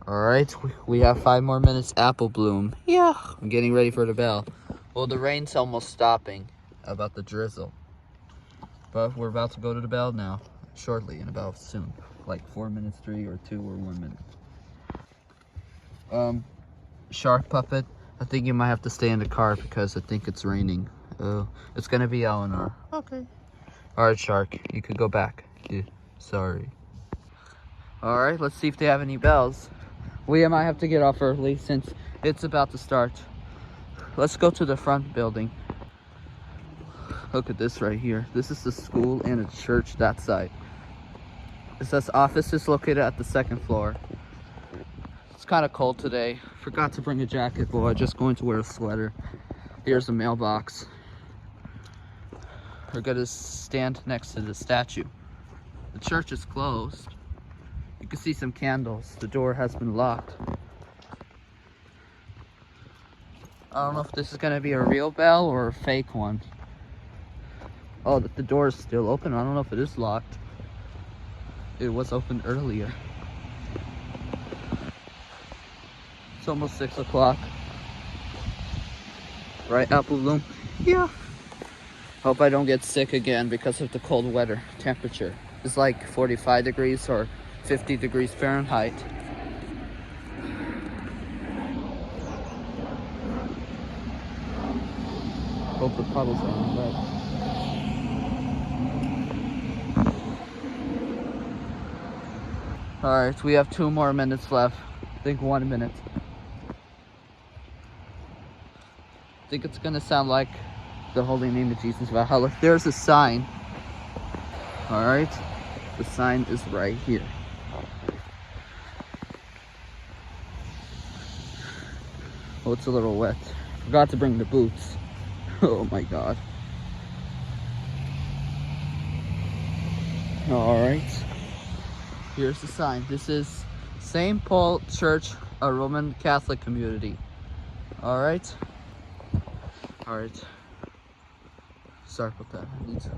All right, we have 5 more minutes. Apple bloom. Yeah, I'm getting ready for the bell. Well, the rain's almost stopping, about the drizzle. But we're about to go to the bell now, shortly, and about soon. Like 4 minutes, 3 or 2 or 1 minute. Shark puppet, I think you might have to stay in the car because I think it's raining. Oh, it's gonna be Elinor. Okay. All right, Shark, you could go back. Yeah, sorry. All right, let's see if they have any bells. We might have to get off early since it's about to start. Let's go to the front building. Look at this right here. This is the school and a church that side. It says offices located at the 2nd floor. It's kind of cold today. Forgot to bring a jacket, boy. Just going to wear a sweater. Here's the mailbox. We're gonna stand next to the statue. The church is closed. You can see some candles. The door has been locked. I don't know if this is gonna be a real bell or a fake one. Oh, the door is still open. I don't know if it is locked. It was open earlier. It's almost 6 o'clock. Right, Apple bloom? Yeah. Hope I don't get sick again because of the cold weather temperature. It's like 45 degrees or 50 degrees Fahrenheit. Hope the puddles are on red. Alright, we have 2 more minutes left. I think 1 minute. I think it's gonna sound like the holy name of Jesus Valhalla. There's a sign. Alright, the sign is right here. Oh, it's a little wet. Forgot to bring the boots. Oh my god. Alright, here's the sign. This is St. Paul Church, a Roman Catholic community. Alright. Alright. Sorry about that. I need to.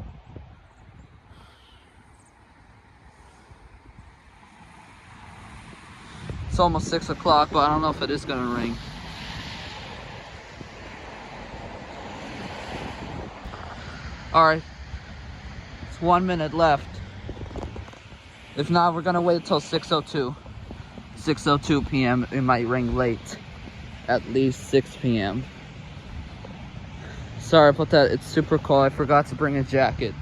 It's almost 6 o'clock, but I don't know if it is gonna ring. Alright. It's 1 minute left. If not, we're gonna wait till 6:02. 6:02 p.m. It might ring late. At least 6 p.m. Sorry about that. It's super cold. I forgot to bring a jacket.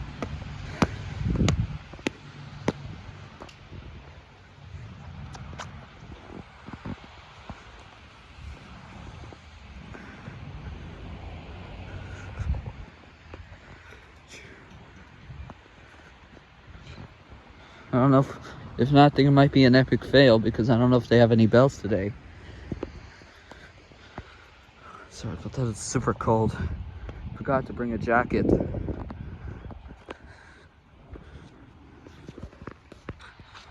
I don't know if not, I think it might be an epic fail because I don't know if they have any bells today. Sorry about that. It's super cold. Forgot to bring a jacket.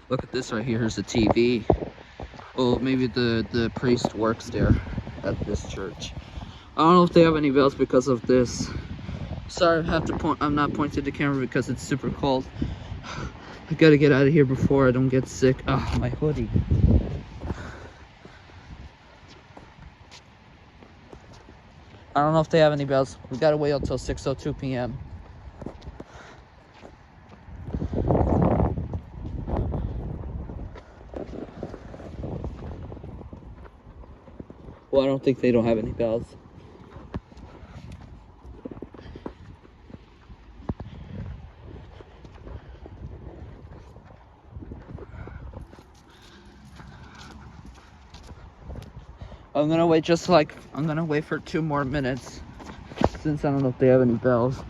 Look at this right here. Here's a TV. Well, maybe the priest works there at this church. I don't know if they have any bells because of this. Sorry, I have to point. I'm not pointing the camera because it's super cold. I gotta get out of here before I don't get sick. Ah, my hoodie. I don't know if they have any bells. We gotta wait until 6:02 p.m. Well, I don't think they don't have any bells. I'm gonna wait for 2 more minutes since I don't know if they have any bells.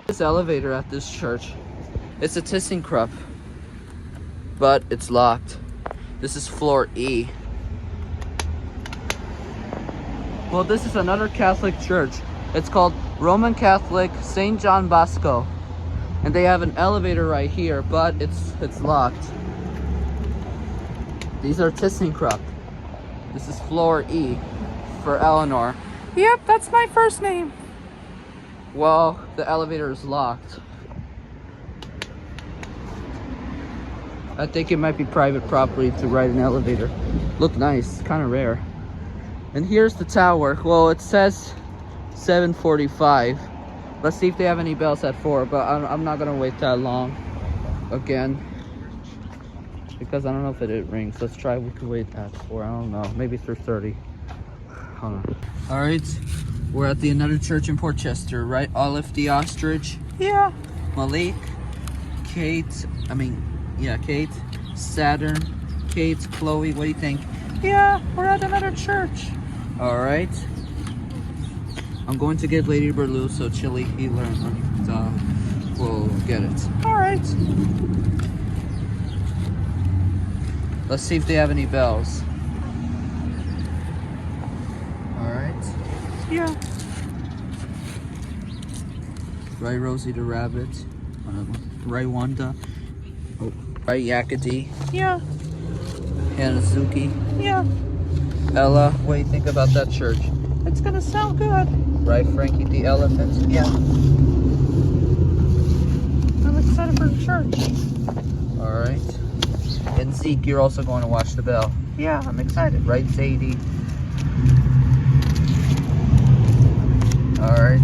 This elevator at this church, it's a ThyssenKrupp, but it's locked. This is floor E. Well, this is another Catholic church. It's called Roman Catholic St. John Bosco. And they have an elevator right here, but it's locked. These are ThyssenKrupp. This is floor E for Elinor. Yep, that's my first name. Well, the elevator is locked. I think it might be private property to ride an elevator. Look nice, kind of rare. And here's the tower. Well, it says 7:45. Let's see if they have any bells at 4, but I'm not gonna wait that long again, because I don't know if it rings. Let's try, we can wait at 4, I don't know, maybe 3:30. Hold on. All right, we're at the another church in Portchester, right? Olive the Ostrich. Yeah. Malik, Kate, Kate, Saturn, Kate, Chloe, what do you think? Yeah, we're at another church. All right. I'm going to get Lady Berlou, so Chili Healer will get it. All right. Let's see if they have any bells. All right. Yeah. Right, Rosie the Rabbit. Right, Wanda. Oh. Right, Yakety. Yeah. Hanazuki. Yeah. Ella, what do you think about that church? It's gonna sound good. Right, Frankie the Elephant. Yeah. I'm excited for the church. All right. And Zeke, you're also going to watch the bell. Yeah, I'm excited. Right, Zadie. All right.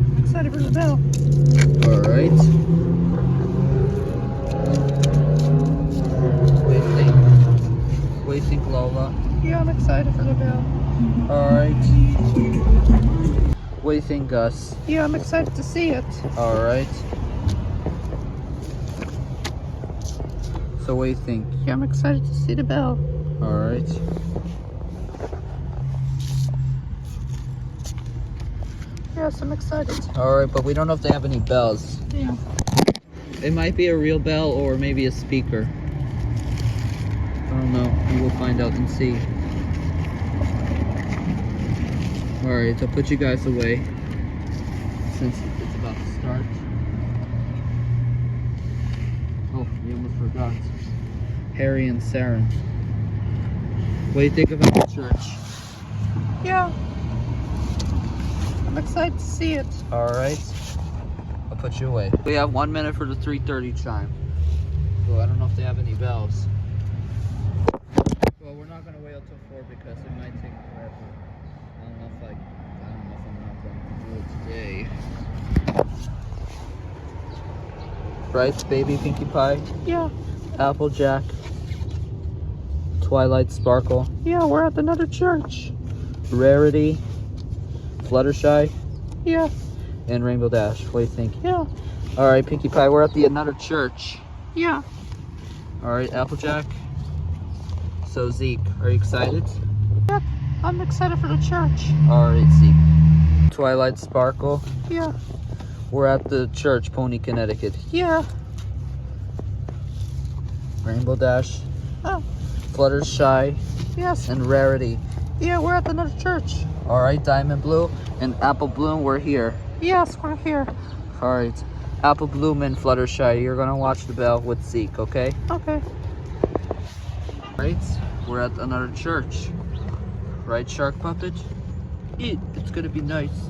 I'm excited for the bell. All right. What do you think, Lola? Yeah, I'm excited for the bell. Alright. What do you think, Gus? Yeah, I'm excited to see it. Alright. So what do you think? Yeah, I'm excited to see the bell. Alright. Yes, I'm excited. Alright, but we don't know if they have any bells. Yeah. It might be a real bell or maybe a speaker. I don't know. We will find out and see. Alright, I'll put you guys away since it's about to start. Oh, we almost forgot. Harry and Sarah. What do you think about the church? Yeah. I'm excited to see it. Alright. I'll put you away. We have 1 minute for the 3:30 chime. So I don't know if they have any bells. Well, we're not gonna wait until 4 because it might take forever. I don't know if I'm not going to do it today. Right, baby Pinkie Pie? Yeah. Applejack. Twilight Sparkle. Yeah, we're at another church. Rarity. Fluttershy. Yeah. And Rainbow Dash. What do you think? Yeah. Alright, Pinkie Pie, we're at the another church. Yeah. Alright, Applejack. So Zeke, are you excited? Yep, I'm excited for the church. Alright, Zeke. Twilight Sparkle. Yeah. We're at the church, Pony, Connecticut. Yeah. Rainbow Dash. Oh. Fluttershy. Yes. And Rarity. Yeah, we're at another church. Alright, Diamond Blue and Apple Bloom, we're here. Yes, we're here. Alright. Apple Bloom and Fluttershy, you're gonna watch the bell with Zeke, okay? Okay. Right, we're at another church. Right, Shark Puppet? It's gonna be nice.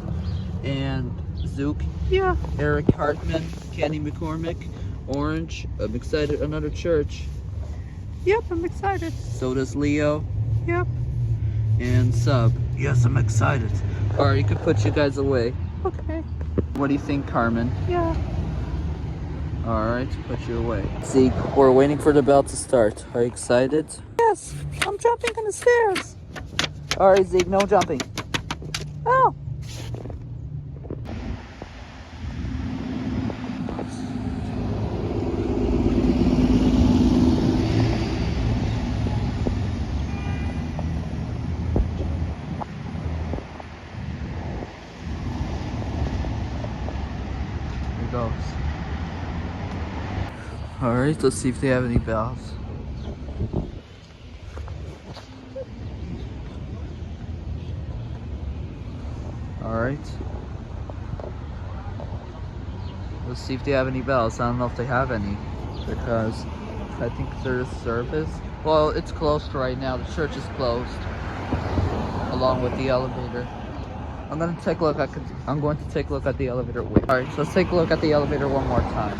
And Zook. Yeah. Eric Hartman, Kenny McCormick, Orange. I'm excited, another church. Yep, I'm excited. So does Leo. Yep. And Sub. Yes, I'm excited. Alright, you can put you guys away. Okay. What do you think, Carmen? Yeah. Alright, put you away. Zeke, we're waiting for the bell to start. Are you excited? Yes, I'm jumping on the stairs. Alright, Zeke, no jumping. Oh. Here goes. Alright, let's see if they have any bells. Alright. Let's see if they have any bells. I don't know if they have any because I think there's service. Well, it's closed right now. The church is closed along with the elevator. I'm going to take a look. I'm going to take a look at the elevator. Wait. All right, so let's take a look at the elevator one more time.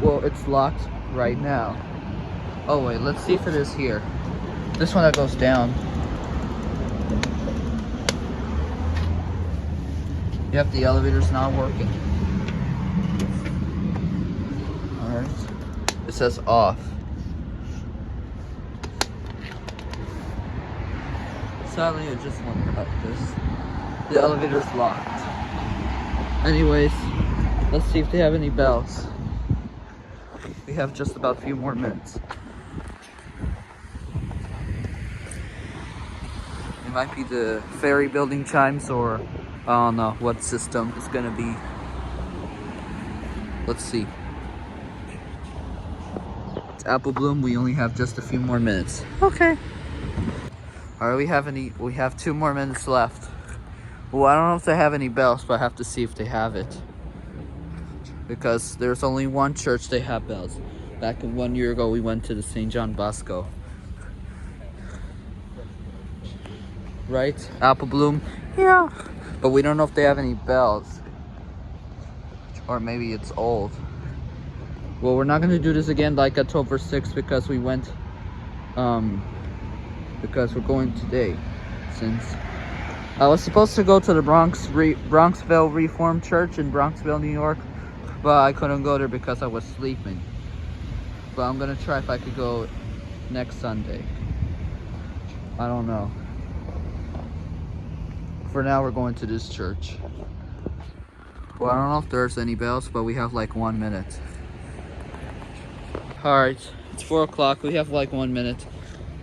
Well, it's locked right now. Oh wait, let's see if it is here. This one that goes down. Yep, the elevator's not working. All right. It says off. Sadly, I just want to cut this. The elevator's locked. Anyways, let's see if they have any bells. We have just about a few more minutes. It might be the ferry building chimes, or I don't know what system it's gonna be. Let's see. It's Apple Bloom. We only have just a few more minutes. Okay. All right, we have 2 more minutes left. Well, I don't know if they have any bells, but I have to see if they have it. Because there's only one church they have bells. Back 1 year ago, we went to the St. John Bosco. Right? Apple Bloom? Yeah. But we don't know if they have any bells. Or maybe it's old. Well, we're not going to do this again like October 6th because we went, because we're going today. Since I was supposed to go to the Bronxville Reformed Church in Bronxville, New York, but I couldn't go there because I was sleeping. But I'm gonna try if I could go next Sunday. I don't know. For now, we're going to this church. Well, I don't know if there's any bells, but we have like 1 minute. Alright, it's 4 o'clock. We have like 1 minute.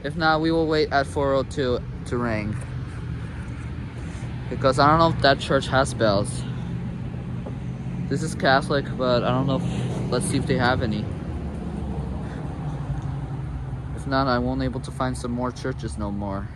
If not, we will wait at 4:02 to ring. Because I don't know if that church has bells. This is Catholic, but I don't know if, let's see if they have any. If not, I won't be able to find some more churches no more.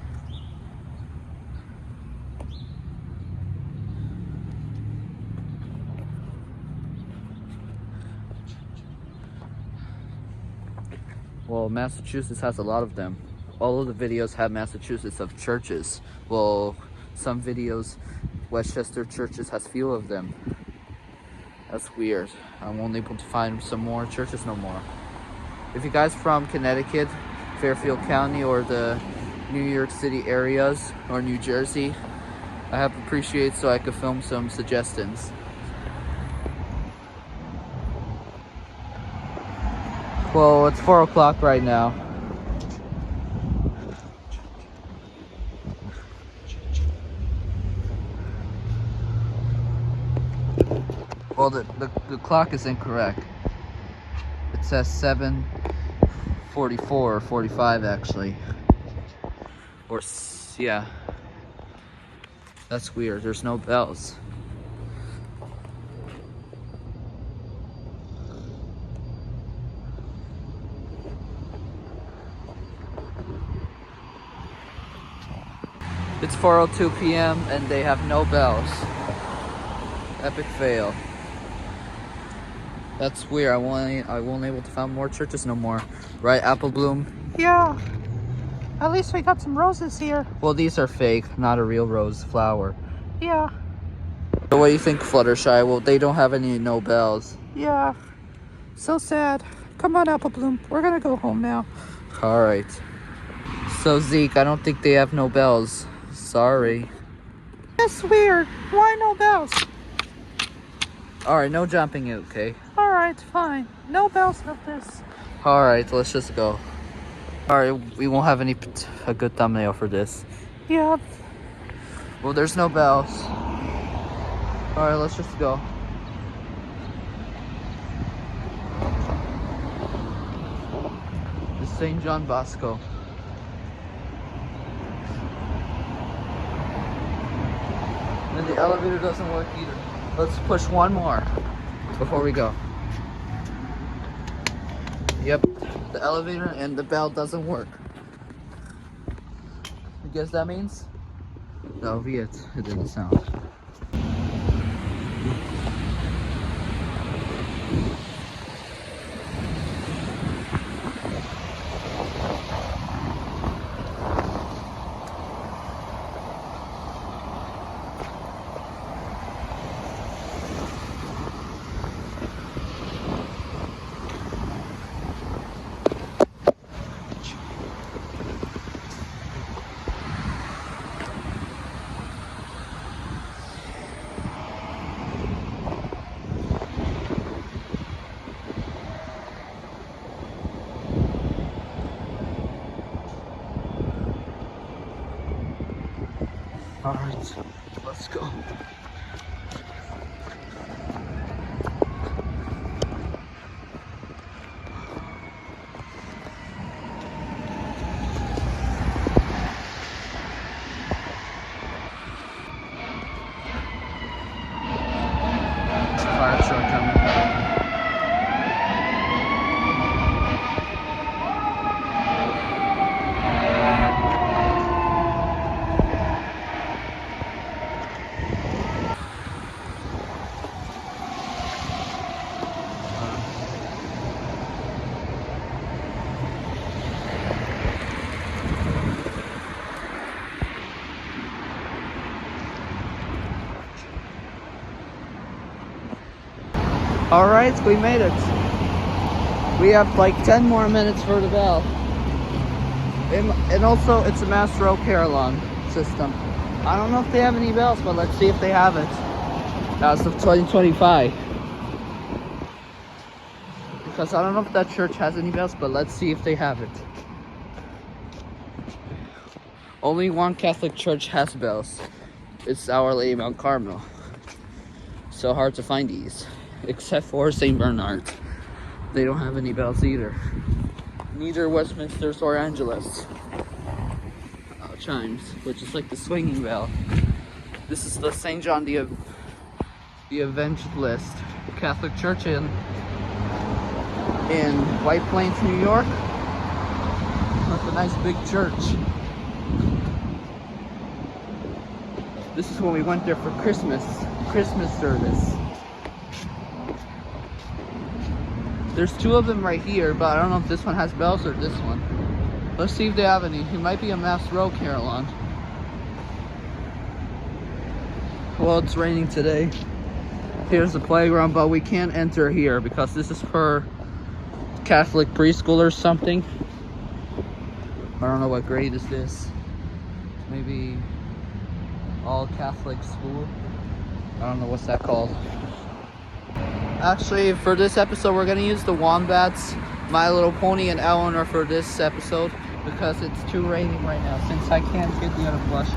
Well, Massachusetts has a lot of them. All of the videos have Massachusetts of churches. Well, some videos, Westchester churches has few of them. That's weird. I won't be able to find some more churches no more. If you guys from Connecticut, Fairfield County, or the New York City areas, or New Jersey, I have appreciate so I could film some suggestions. Well, it's 4 o'clock right now. Well, the clock is incorrect. It says 7:44 or 45 actually. Or, yeah. That's weird. There's no bells. It's 4:02 p.m. and they have no bells. Epic fail. That's weird. I won't able to find more churches no more. Right, Apple Bloom? Yeah. At least we got some roses here. Well, these are fake, not a real rose flower. Yeah. So what do you think, Fluttershy? Well, they don't have any no bells. Yeah. So sad. Come on, Apple Bloom. We're gonna go home now. Alright. So Zeke, I don't think they have no bells. Sorry. That's weird. Why no bells? Alright, no jumping it, okay? Alright, fine. No bells of this. Alright, let's just go. Alright, we won't have a good thumbnail for this. Yeah. Well, there's no bells. Alright, let's just go. The St. John Bosco. And the elevator doesn't work either. Let's push one more before we go. Yep, the elevator and the bell doesn't work. You guess that means? That'll be it. It didn't sound. All right, let's go. Fire truck coming. All right, we made it. We have like 10 more minutes for the bell. And also, it's a Mass Row Carillon system. I don't know if they have any bells, but let's see if they have it. As of 2025. Because I don't know if that church has any bells, but let's see if they have it. Only one Catholic church has bells. It's Our Lady of Mount Carmel. So hard to find these. Except for St. Bernard. They don't have any bells either. Neither Westminster's or Angelus. Chimes, which is like the swinging bell. This is the St. John the Evangelist Catholic Church in White Plains, New York. That's a nice big church. This is when we went there for Christmas service. There's two of them right here, but I don't know if this one has bells or this one. Let's see if they have any. It might be a Mass Row Carillon. Well, it's raining today. Here's the playground, but we can't enter here because this is for Catholic preschool or something. I don't know what grade is this. Maybe all Catholic school. I don't know what's that called. Actually, for this episode, we're gonna use the Wombats, My Little Pony, and Elinor for this episode because it's too raining right now since I can't get the other plushes.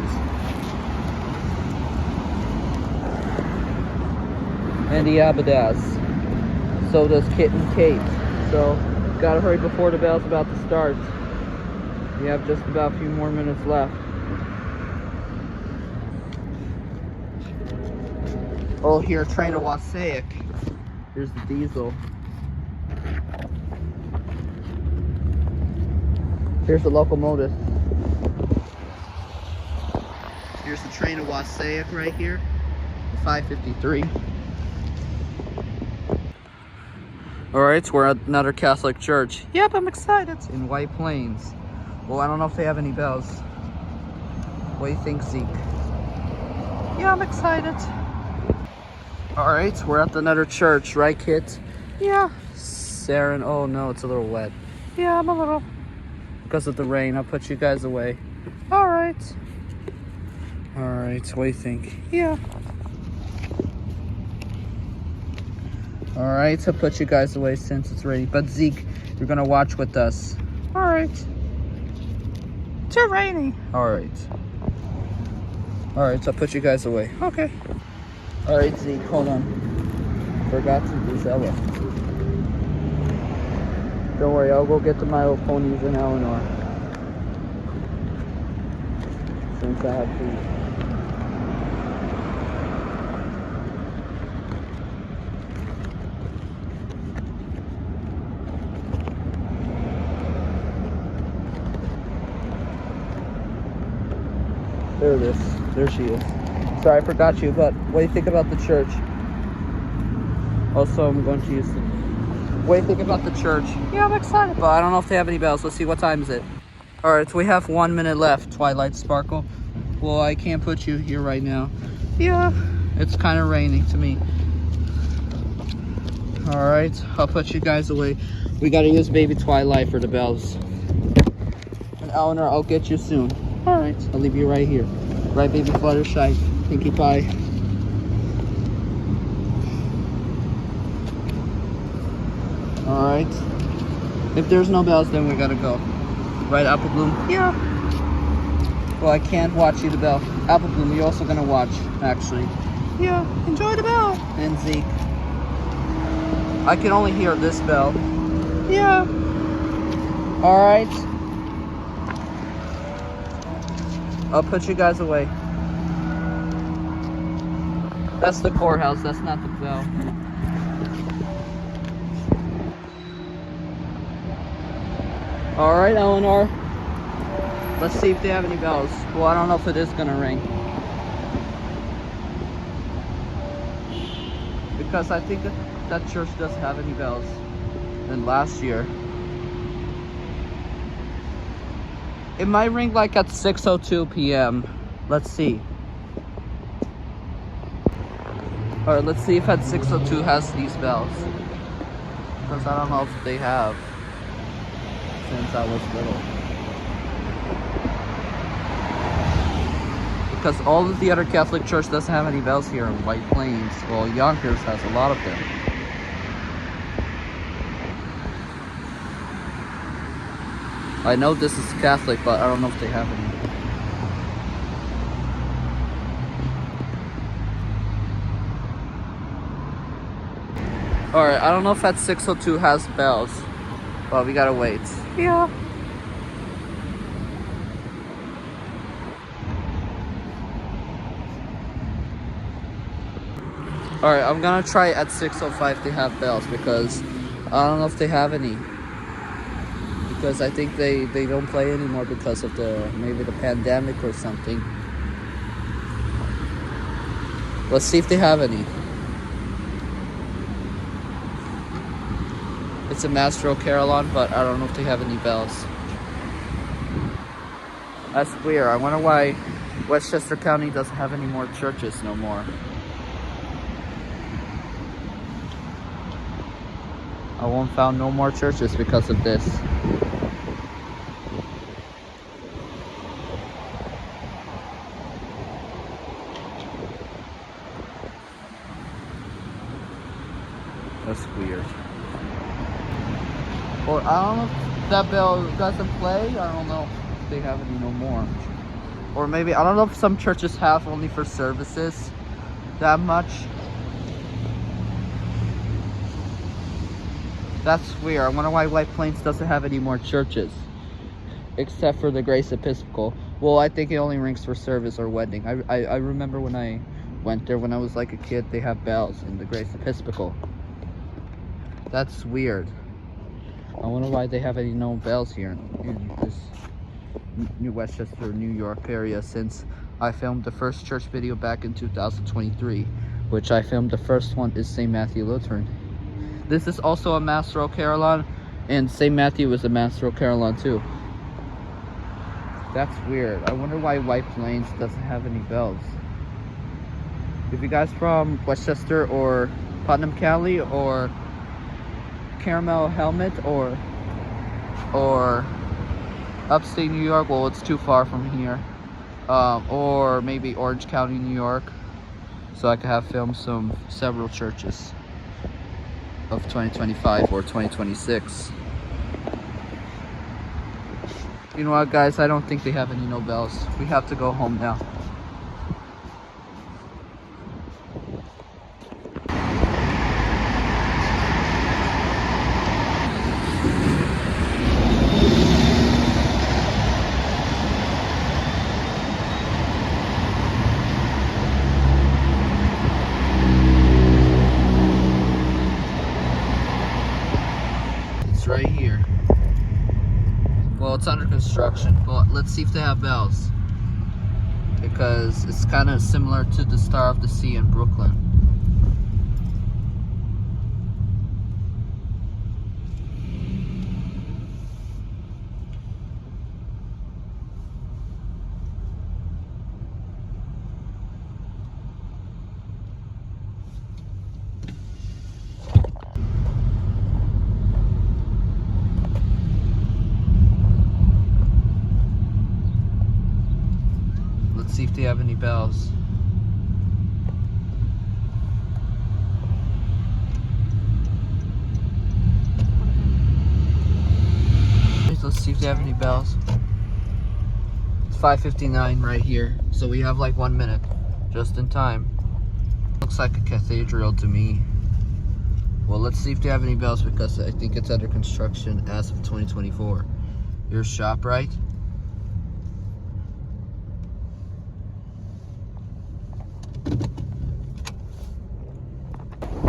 And the Abadaz. So does Kitten Kate. So, gotta hurry before the bell's about to start. We have just about a few more minutes left. Oh, here, train to Wassaic. Here's the diesel. Here's the locomotive. Here's the train to Wassaic right here. The 553. Alright, so we're at another Catholic church. Yep, I'm excited. In White Plains. Well, I don't know if they have any bells. What do you think, Zeke? Yeah, I'm excited. Alright, we're at another church, right, Kit? Yeah. Saren, oh no, it's a little wet. Yeah, I'm a little. Because of the rain, I'll put you guys away. Alright. Alright, what do you think? Yeah. Alright, I'll put you guys away since it's ready. But Zeke, you're gonna watch with us. Alright. Too rainy. Alright. Alright, so I'll put you guys away. Okay. Alright, Zeke, hold on. Forgot to do Zella. Don't worry, I'll go get the My Little Ponies and Elinor. Since I have food. There it is. There she is. Sorry, I forgot you, but what do you think about the church? Also, I'm going to use the... What do you think about the church? Yeah, I'm excited. But I don't know if they have any bells. Let's see, what time is it? Alright, so we have 1 minute left, Twilight Sparkle. Well, I can't put you here right now. Yeah. It's kind of raining to me. Alright, I'll put you guys away. We gotta use Baby Twilight for the bells. And Elinor, I'll get you soon. Alright. I'll leave you right here. Right, Baby Fluttershy. Pinkie Pie. Alright. If there's no bells, then we gotta go. Right, Apple Bloom? Yeah. Well, I can't watch you the bell. Apple Bloom, you're also gonna watch, actually. Yeah, enjoy the bell. And Zeke. I can only hear this bell. Yeah. Alright. I'll put you guys away. That's the courthouse, that's not the bell. Alright, Elinor. Let's see if they have any bells. Well, I don't know if it is gonna ring. Because I think that church doesn't have any bells. And last year. It might ring like at 6:02 p.m. Let's see. Alright, let's see if at 6:02 has these bells. Because I don't know if they have. Since I was little. Because all of the other Catholic church doesn't have any bells here in White Plains. Well, Yonkers has a lot of them. I know this is Catholic, but I don't know if they have any. Alright, I don't know if at 6:02 has bells, but we gotta wait. Yeah. Alright, I'm gonna try at 6:05 to have bells because I don't know if they have any. Because I think they don't play anymore because of maybe the pandemic or something. Let's see if they have any. It's a Mastro Carillon, but I don't know if they have any bells. That's weird. I wonder why Westchester County doesn't have any more churches no more. I won't found no more churches because of this. That's weird. Or I don't know if that bell doesn't play. I don't know if they have any no more. Or maybe, I don't know if some churches have only for services that much. That's weird. I wonder why White Plains doesn't have any more churches. Except for the Grace Episcopal. Well, I think it only rings for service or wedding. I remember when I went there when I was like a kid, they have bells in the Grace Episcopal. That's weird. I wonder why they have any no bells here in this New Westchester, New York area, since I filmed the first church video back in 2023, which I filmed the first one is St. Matthew Lutheran. This is also a Mastro Carillon, and St. Matthew is a Mastro Carillon too. That's weird. I wonder why White Plains doesn't have any bells. If you guys from Westchester or Putnam County or Caramel Helmet or upstate New York, well, it's too far from here, or maybe Orange County, New York, so I could have filmed several churches of 2025 or 2026. You know what, guys, I don't think they have any no bells. We have to go home now. Right here. Well, it's under construction, but let's see if they have bells, because it's kind of similar to the Star of the Sea in Brooklyn. See if they have any bells. Let's see if they have any bells. 5:59 right here. So we have like 1 minute, just in time. Looks like a cathedral to me. Well, let's see if they have any bells because I think it's under construction as of 2024. Here's ShopRite.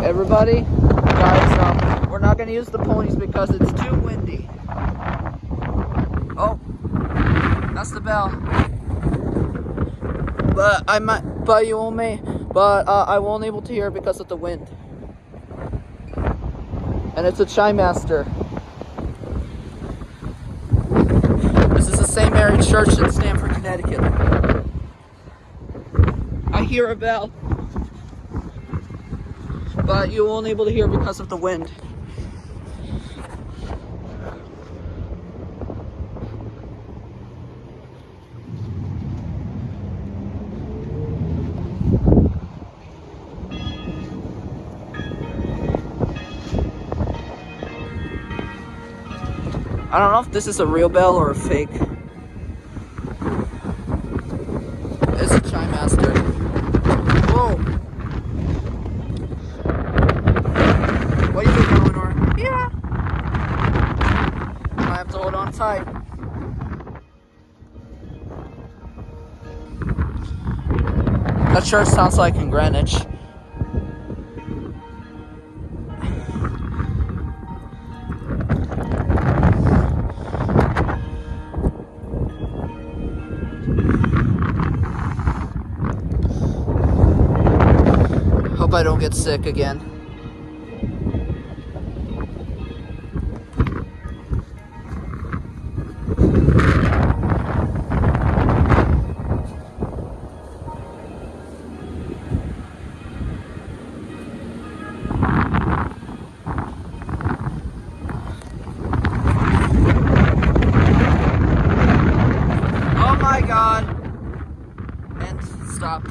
Everybody, guys, we're not gonna use the ponies because it's too windy. Oh, that's the bell. But I won't able to hear because of the wind. And it's a chime master. This is the St. Mary Church in Stamford, Connecticut. I hear a bell, but you won't able to hear because of the wind. I don't know if this is a real bell or a fake. It's a chime master. Whoa! What do you think, Elinor? Yeah. I have to hold on tight. That church sounds like in Greenwich. Hope I don't get sick again. Oh my God! And stopped.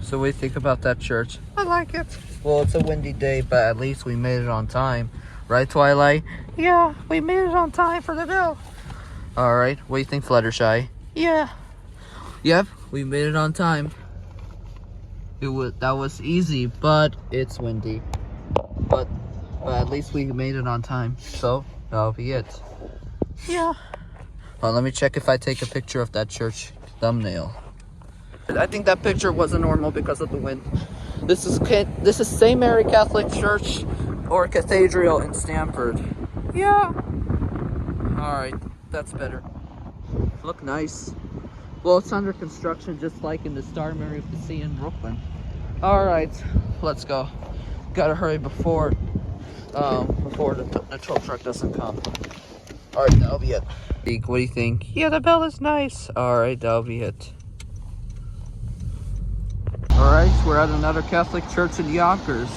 So what do you think about that church? I like it. Well, it's a windy day, but at least we made it on time. Right, Twilight? Yeah, we made it on time for the bell. Alright, what do you think, Fluttershy? Yeah. Yep, we made it on time. That was easy, but it's windy. But at least we made it on time. So, that'll be it. Yeah. Let me check if I take a picture of that church thumbnail. I think that picture wasn't normal because of the wind. This is St. Mary Catholic Church or Cathedral in Stamford. Yeah. Alright, that's better. Look nice. Well, it's under construction just like in the Star Mary of the Sea in Brooklyn. Alright, let's go. Gotta hurry before the tow truck doesn't come. Alright, that'll be it. What do you think? Yeah, the bell is nice. Alright, that'll be it. Alright, we're at another Catholic church in Yonkers.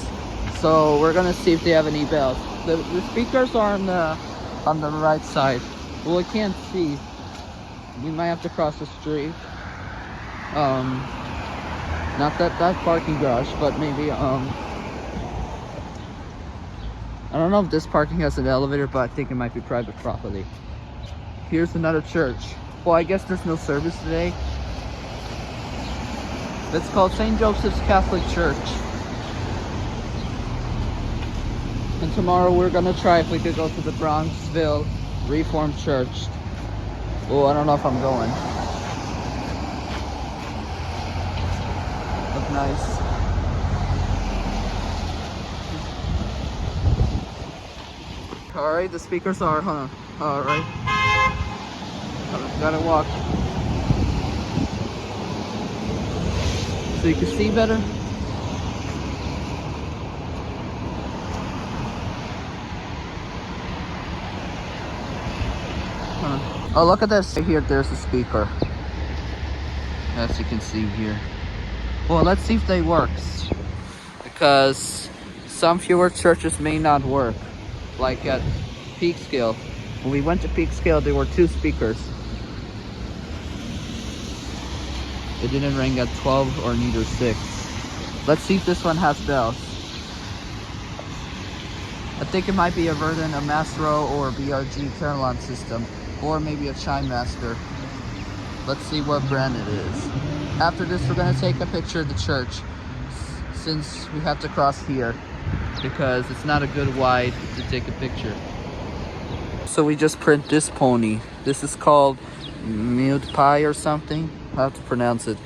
So we're gonna see if they have any bells. The speakers are on the right side. Well, I can't see. We might have to cross the street. Not that parking garage, but maybe I don't know if this parking has an elevator, but I think it might be private property. Here's another church. Well, I guess there's no service today. It's called St. Joseph's Catholic Church. And tomorrow we're gonna try if we could go to the Bronxville Reformed Church. Oh, I don't know if I'm going. Look nice. Alright, the speakers are, alright. Gotta walk. So you can see better. Oh, look at this. Right here, there's a speaker. As you can see here. Well, let's see if they works. Because some fewer churches may not work. Like at Peekskill. When we went to Peekskill, there were 2 speakers. It didn't ring at 12 or neither 6. Let's see if this one has bells. I think it might be a Verdun, a Mastro, or BRG Carillon system. Or maybe a Chime Master. Let's see what brand it is. After this, we're gonna take a picture of the church since we have to cross here because it's not a good wide to take a picture. So we just print this pony. This is called Mute Pie or something. How to pronounce it.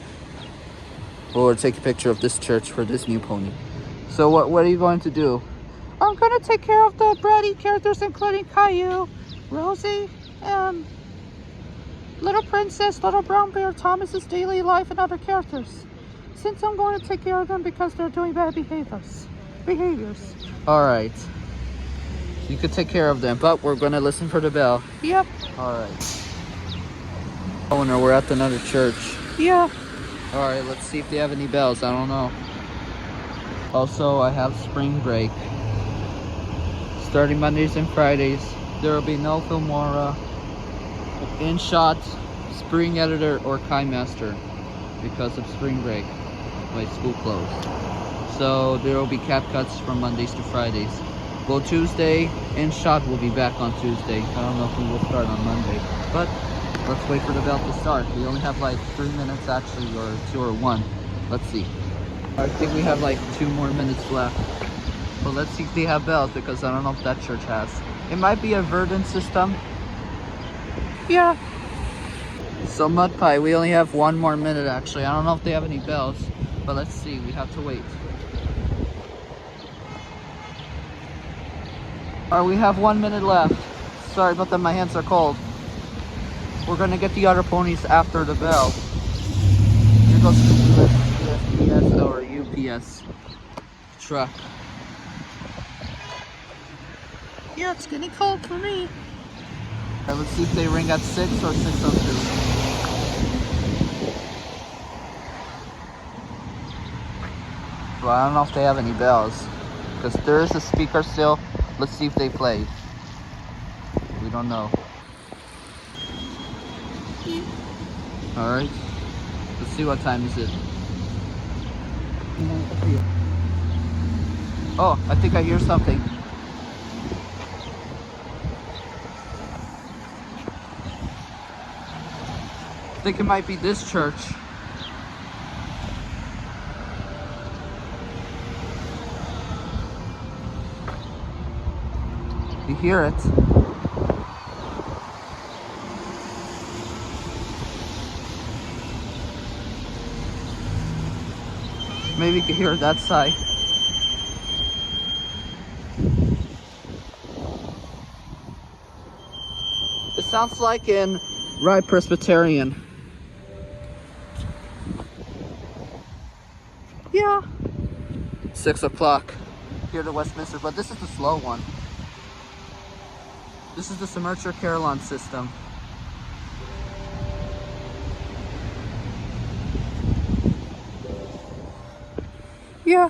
Or take a picture of this church for this new pony. So what are you going to do? I'm gonna take care of the bratty characters, including Caillou, Rosie, and Little Princess, Little Brown Bear, Thomas's daily life, and other characters. Since I'm going to take care of them because they're doing bad behaviors. Alright. You could take care of them, but we're gonna listen for the bell. Yep. Alright. Owner, we're at another church. Yeah. Alright, let's see if they have any bells. I don't know. Also, I have spring break. Starting Mondays and Fridays, there will be no Filmora, InShot, Spring Editor, or KineMaster because of spring break. My school closed. So there will be CapCuts from Mondays to Fridays. Well, Tuesday, InShot will be back on Tuesday. I don't know if we will start on Monday, but let's wait for the bell to start. We only have like 3 minutes actually, or 2 or 1. Let's see. I think we have like 2 more minutes left. But let's see if they have bells because I don't know if that church has. It might be a Verdant system. Yeah. So Mud Pie, we only have 1 more minute actually. I don't know if they have any bells, but let's see. We have to wait. Alright, we have 1 minute left. Sorry about that, my hands are cold. We're gonna get the other ponies after the bell. Here goes the USPS or UPS truck. Yeah, it's getting cold for me. Alright, let's see if they ring at 6 or 6:02. Well, I don't know if they have any bells. Because there is a speaker still. Let's see if they play. We don't know. Alright. Let's see what time is it. Oh, I think I hear something. I think it might be this church. You hear it? Maybe you can hear it that side. It sounds like in Right Presbyterian. Yeah. 6 o'clock. Here to Westminster, but this is the slow one. This is the Submerger Carillon system. Yeah.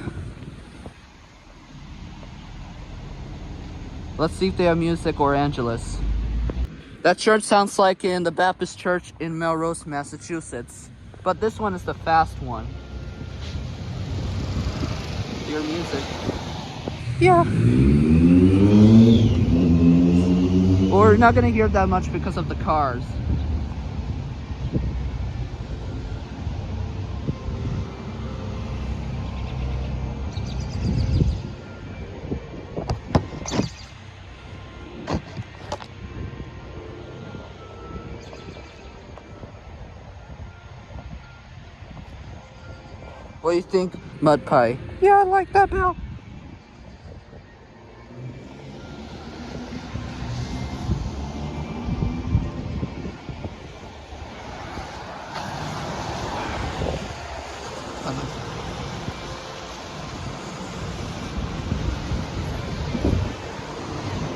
Let's see if they have music or Angelus. That church sounds like in the Baptist church in Melrose, Massachusetts. But this one is the fast one. Your music. Yeah. We're not gonna hear that much because of the cars. What do you think, Mud Pie? Yeah, I like that bell.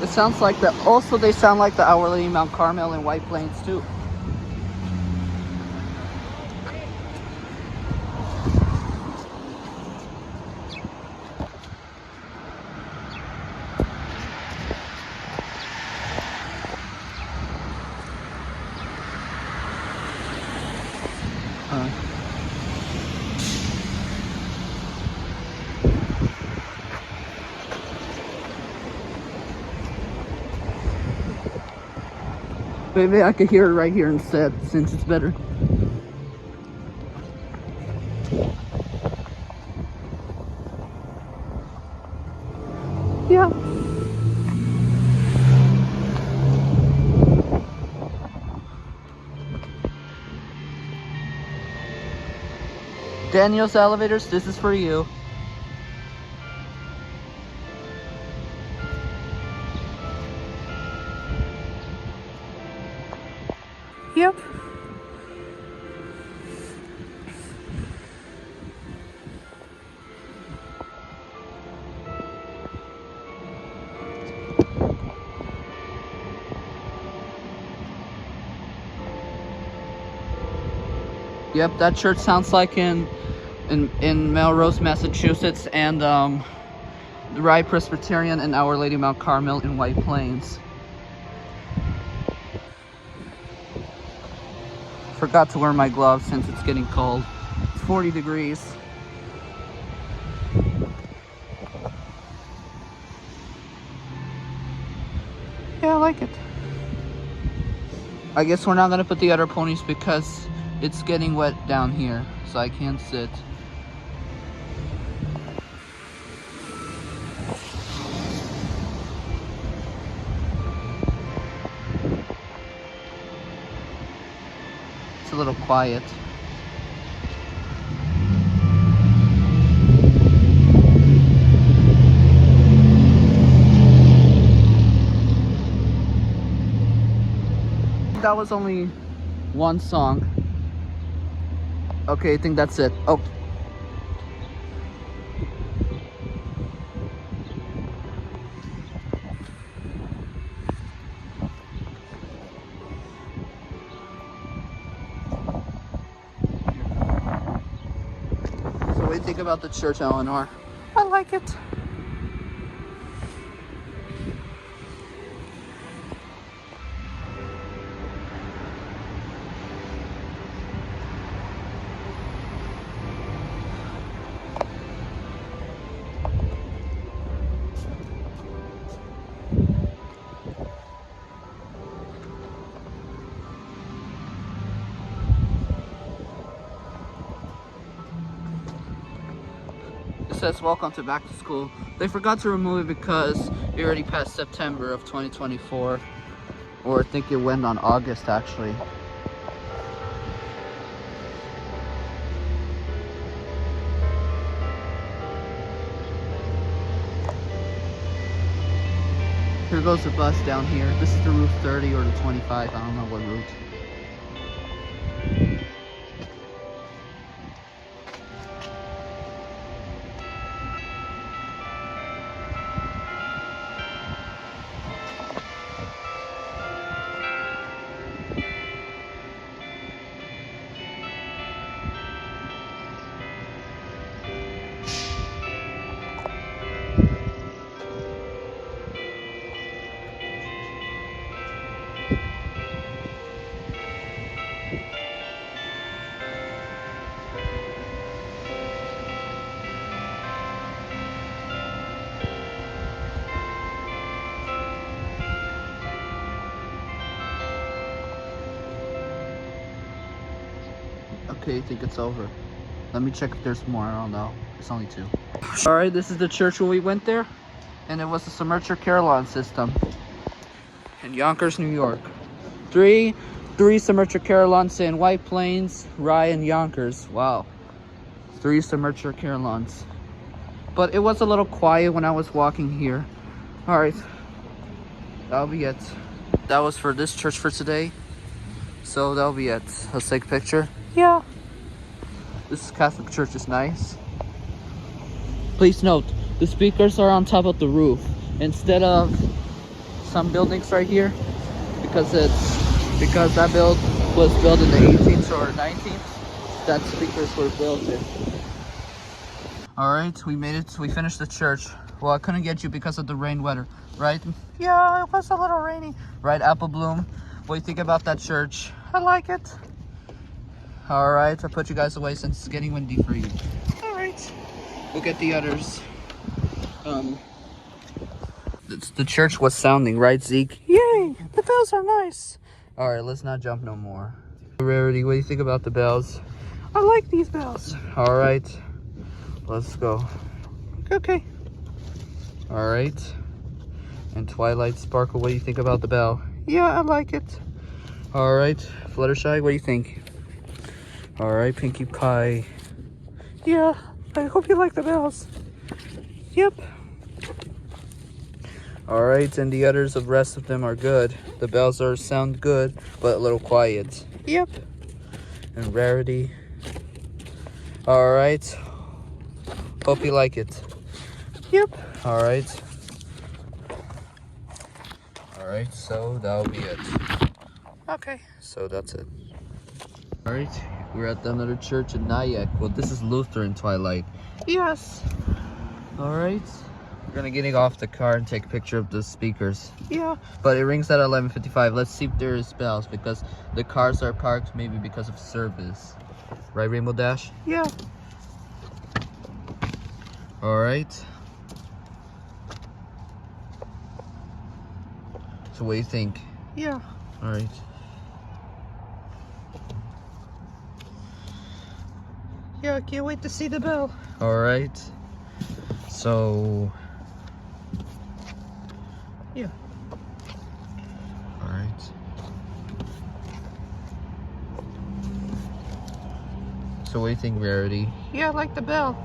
It sounds like the. Also, they sound like the hourly Mount Carmel and White Plains too. Maybe I could hear it right here instead, since it's better. Daniel's Elevators, this is for you. Yep. Yep, that church sounds like in Melrose, Massachusetts, and the Rye Presbyterian and Our Lady Mount Carmel in White Plains. Forgot to wear my gloves since it's getting cold. It's 40 degrees. Yeah, I like it. I guess we're not gonna put the other ponies because it's getting wet down here, so I can't sit. It's a little quiet. That was only one song. Okay, I think that's it. Oh. So what do you think about the church, Elinor? I like it. It says welcome to back to school. They forgot to remove it because it already passed September of 2024. Or I think it went on August actually. Here goes the bus down here. This is the Route 30 or the 25. I don't know what route. Okay, I think it's over. Let me check if there's more. I don't know. It's only 2. Alright, this is the church where we went there. And it was the Submerger Carillon system. In Yonkers, New York. Three Submerger Carillons in White Plains, Rye, and Yonkers. Wow. 3 Submerger Carillons. But it was a little quiet when I was walking here. Alright. That'll be it. That was for this church for today. So that'll be it. Let's take a picture. Yeah. This Catholic church is nice. Please note, the speakers are on top of the roof instead of some buildings right here, because that build was built in the 18th or 19th. That speakers were built in. All right, we made it. We finished the church. Well, I couldn't get you because of the rain weather, right? Yeah, it was a little rainy. Right, Apple Bloom. What do you think about that church? I like it. All right, I'll put you guys away since it's getting windy for you. All right. Look at the others. The church was sounding, right, Zeke? Yay, the bells are nice. All right, let's not jump no more. Rarity, what do you think about the bells? I like these bells. All right, let's go. Okay. All right. And Twilight Sparkle, what do you think about the bell? Yeah, I like it. All right, Fluttershy, what do you think? All right, Pinkie Pie. Yeah, I hope you like the bells. Yep. Alright, and the others, the rest of them are good. The bells sound good, but a little quiet. Yep. And Rarity. Alright. Hope you like it. Yep. Alright. Alright, so that'll be it. Okay. So that's it. Alright, we're at another church in Nyack. Well, this is Lutheran Twilight. Yes. Alright. We're gonna get off the car and take a picture of the speakers. Yeah. But it rings at 11:55. Let's see if there is bells because the cars are parked maybe because of service. Right, Rainbow Dash? Yeah. Alright. So what do you think? Yeah. Alright. Yeah, I can't wait to see the bell. Alright. So... Yeah. Alright. So what do you think, Rarity? Yeah, I like the bell.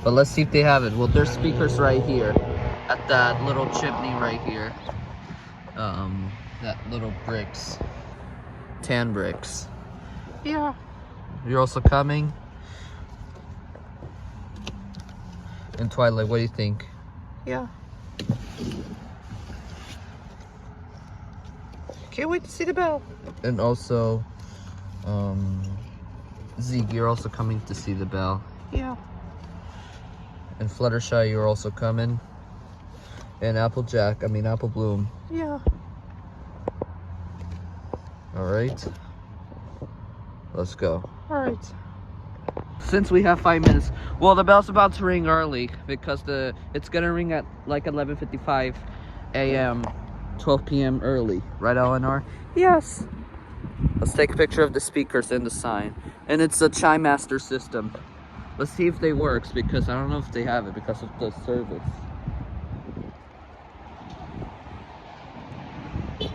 But let's see if they have it. Well, there's speakers right here. At that little chimney right here. That little bricks. Tan bricks. Yeah. You're also coming? In Twilight, what do you think? Yeah. Can't wait to see the bell. And also, Zeke, you're also coming to see the bell. Yeah. And Fluttershy, you're also coming. And Apple Bloom. Yeah. Alright. Let's go. Alright. Since we have 5 minutes, well, the bell's about to ring early because it's gonna ring at like 11:55 a.m. 12 p.m. early, right, Elinor? Yes. Let's take a picture of the speakers and the sign. And it's a Chime Master system. Let's see if they works because I don't know if they have it because of the service.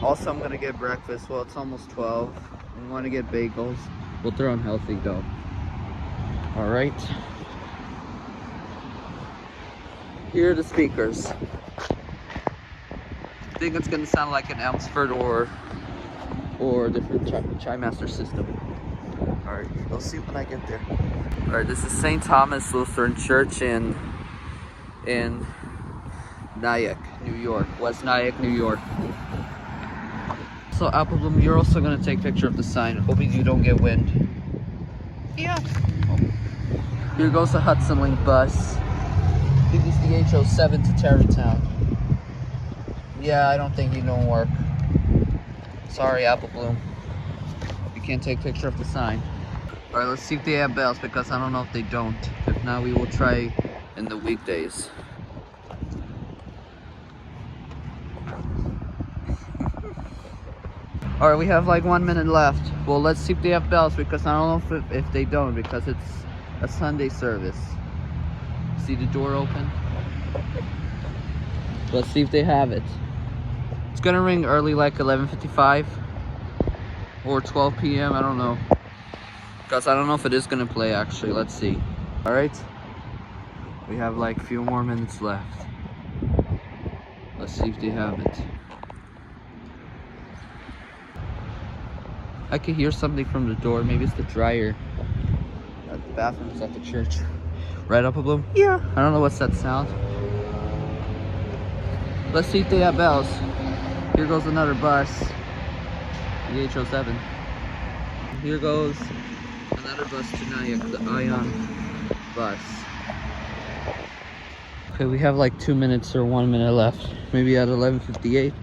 Also, I'm gonna get breakfast. Well, it's almost 12. I'm gonna get bagels. Well, they're unhealthy though. All right. Here are the speakers. I think it's gonna sound like an Elmsford or a different Chime Master system. All right, we'll see when I get there. All right, this is St. Thomas Lutheran Church in Nyack, New York, West Nyack, New York. So Apple Bloom, you're also gonna take a picture of the sign, hoping you don't get wind. Yeah. Here goes the Hudson Link bus. I think it's the HO7 to Tarrytown. Yeah, I don't think you don't work. Sorry, Apple Bloom. You can't take a picture of the sign. Alright, let's see if they have bells because I don't know if they don't. If not, we will try in the weekdays. Alright, we have like 1 minute left. Well, let's see if they have bells because I don't know if they don't because it's a Sunday service. See the door open? Let's see if they have it. It's gonna ring early like 11:55 or 12 p.m. I don't know. Because I don't know if it is gonna play actually. Let's see. Alright. We have like a few more minutes left. Let's see if they have it. I can hear something from the door. Maybe it's the dryer. The bathroom's at the church. Right, Apple Bloom? Yeah. I don't know what's that sound. Let's see if they have bells. Here goes another bus. The HO7. Here goes another bus to Nyack, the Ion bus. Okay, we have like 2 minutes or 1 minute left. Maybe at 11:58.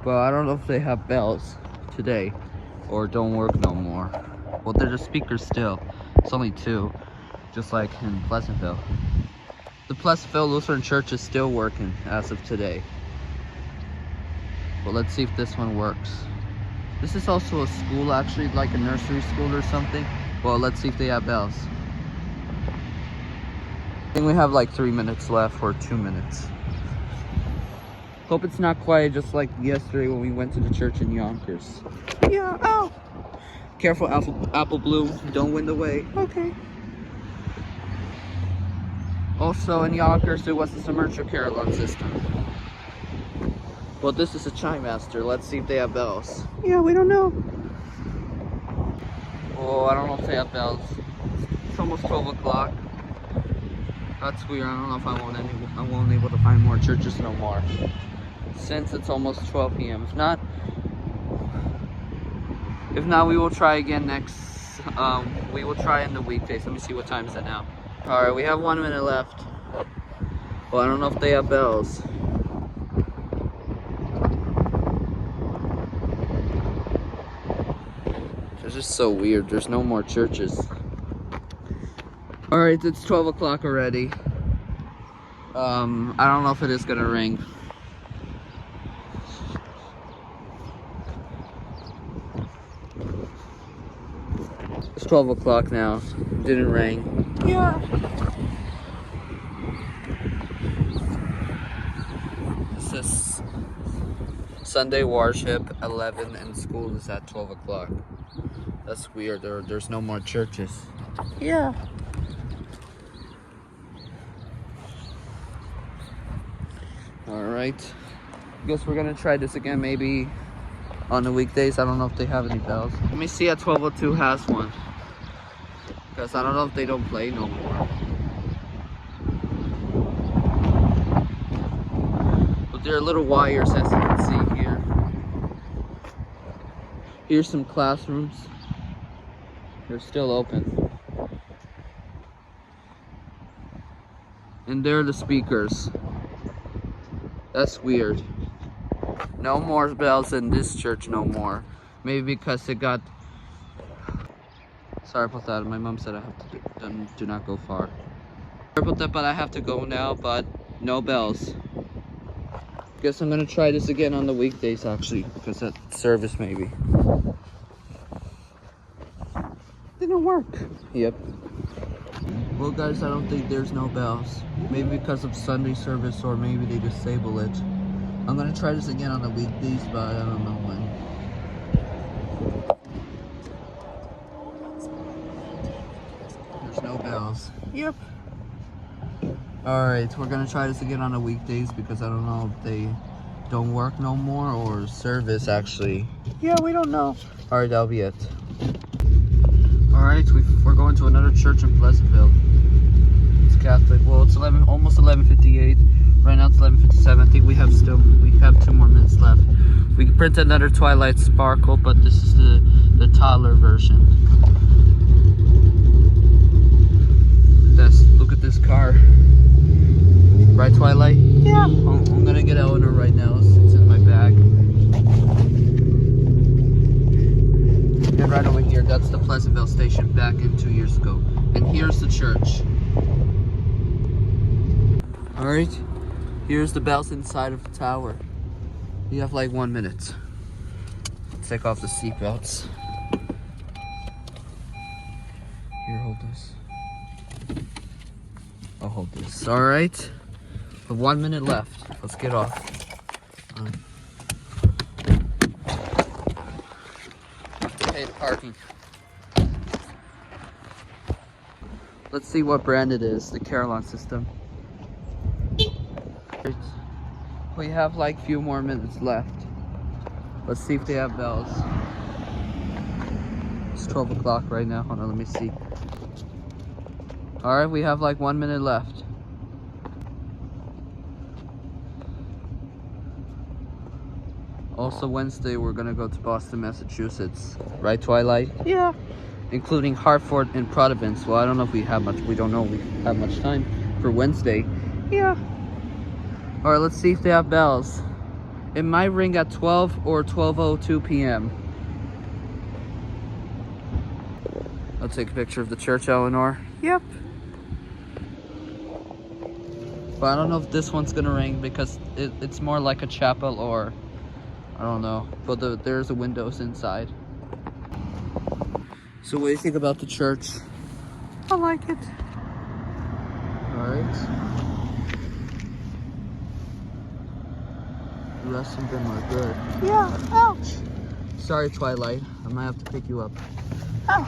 Well, I don't know if they have bells today or don't work no more. Well, they're the speakers still. It's only 2, just like in Pleasantville. The Pleasantville Lutheran Church is still working as of today. But let's see if this one works. This is also a school, actually, like a nursery school or something. Well, let's see if they have bells. I think we have like 3 minutes left or 2 minutes. Hope it's not quiet just like yesterday when we went to the church in Yonkers. Yeah. Oh. Careful, apple bloom. Don't wind away. Okay. Also in Yonkers, there was the submerger carillon system. Well, this is a chime master. Let's see if they have bells. Yeah, we don't know. Oh, I don't know if they have bells. It's almost 12 o'clock. That's weird. I don't know if I won't able to find more churches no more. Since it's almost 12 p.m. If not, we will try again next. We will try in the weekdays. Let me see what time is it now. All right, we have 1 minute left. Well, I don't know if they have bells. It's just so weird. There's no more churches. All right, it's 12 o'clock already. I don't know if it is gonna ring. It's 12 o'clock now. Didn't ring. Yeah. This is Sunday worship 11 and school is at 12 o'clock. That's weird. There's no more churches. Yeah. Alright. Guess we're gonna try this again maybe on the weekdays. I don't know if they have any bells. Let me see if 1202 has one. Because I don't know if they don't play no more. But there are little wires as you can see here. Here's some classrooms. They're still open. And there are the speakers. That's weird. No more bells in this church no more. Maybe because it got... Sorry about that. My mom said I have to do not go far. Sorry about that, but I have to go now, but no bells. Guess I'm gonna try this again on the weekdays actually, because that service maybe. Didn't work. Yep. Well guys, I don't think there's no bells. Maybe because of Sunday service or maybe they disable it. I'm gonna try this again on the weekdays, but I don't know when. There's no bells. Yep. Alright, we're gonna try this again on the weekdays because I don't know if they don't work no more or service actually. Yeah, we don't know. Alright, that'll be it. Alright, we're going to another church in Pleasantville. It's Catholic. Well, it's almost 11:58. Right now it's 11:57. I think we have 2 more minutes left. We can print another Twilight Sparkle, but this is the toddler version. Look at this car. Right, Twilight? Yeah. I'm gonna get Elinor right now. It's in my bag. And right over here, that's the Pleasantville station back in 2 years ago. And here's the church. Alright, here's the bells inside of the tower. You have like 1 minute. Take off the seatbelts. Here, hold this. I'll hold this. Alright, with 1 minute left. Let's get off. Hey, parking. Let's see what brand it is, the Carillon system. We have like few more minutes left. Let's see if they have bells. It's 12 o'clock right now. Hold on, let me see. Alright, we have like 1 minute left. Also Wednesday, we're gonna go to Boston, Massachusetts. Right, Twilight? Yeah. Including Hartford and Providence. Well, I don't know if we have much. We don't know if we have much time for Wednesday. Yeah. All right, let's see if they have bells. It might ring at 12 or 12:02 p.m. I'll take a picture of the church, Elinor. Yep. But I don't know if this one's gonna ring because it's more like a chapel or I don't know. But there's the windows inside. So what do you think about the church? I like it. All right. The rest of them are good. Yeah. Ouch. Sorry, Twilight. I might have to pick you up. Oh,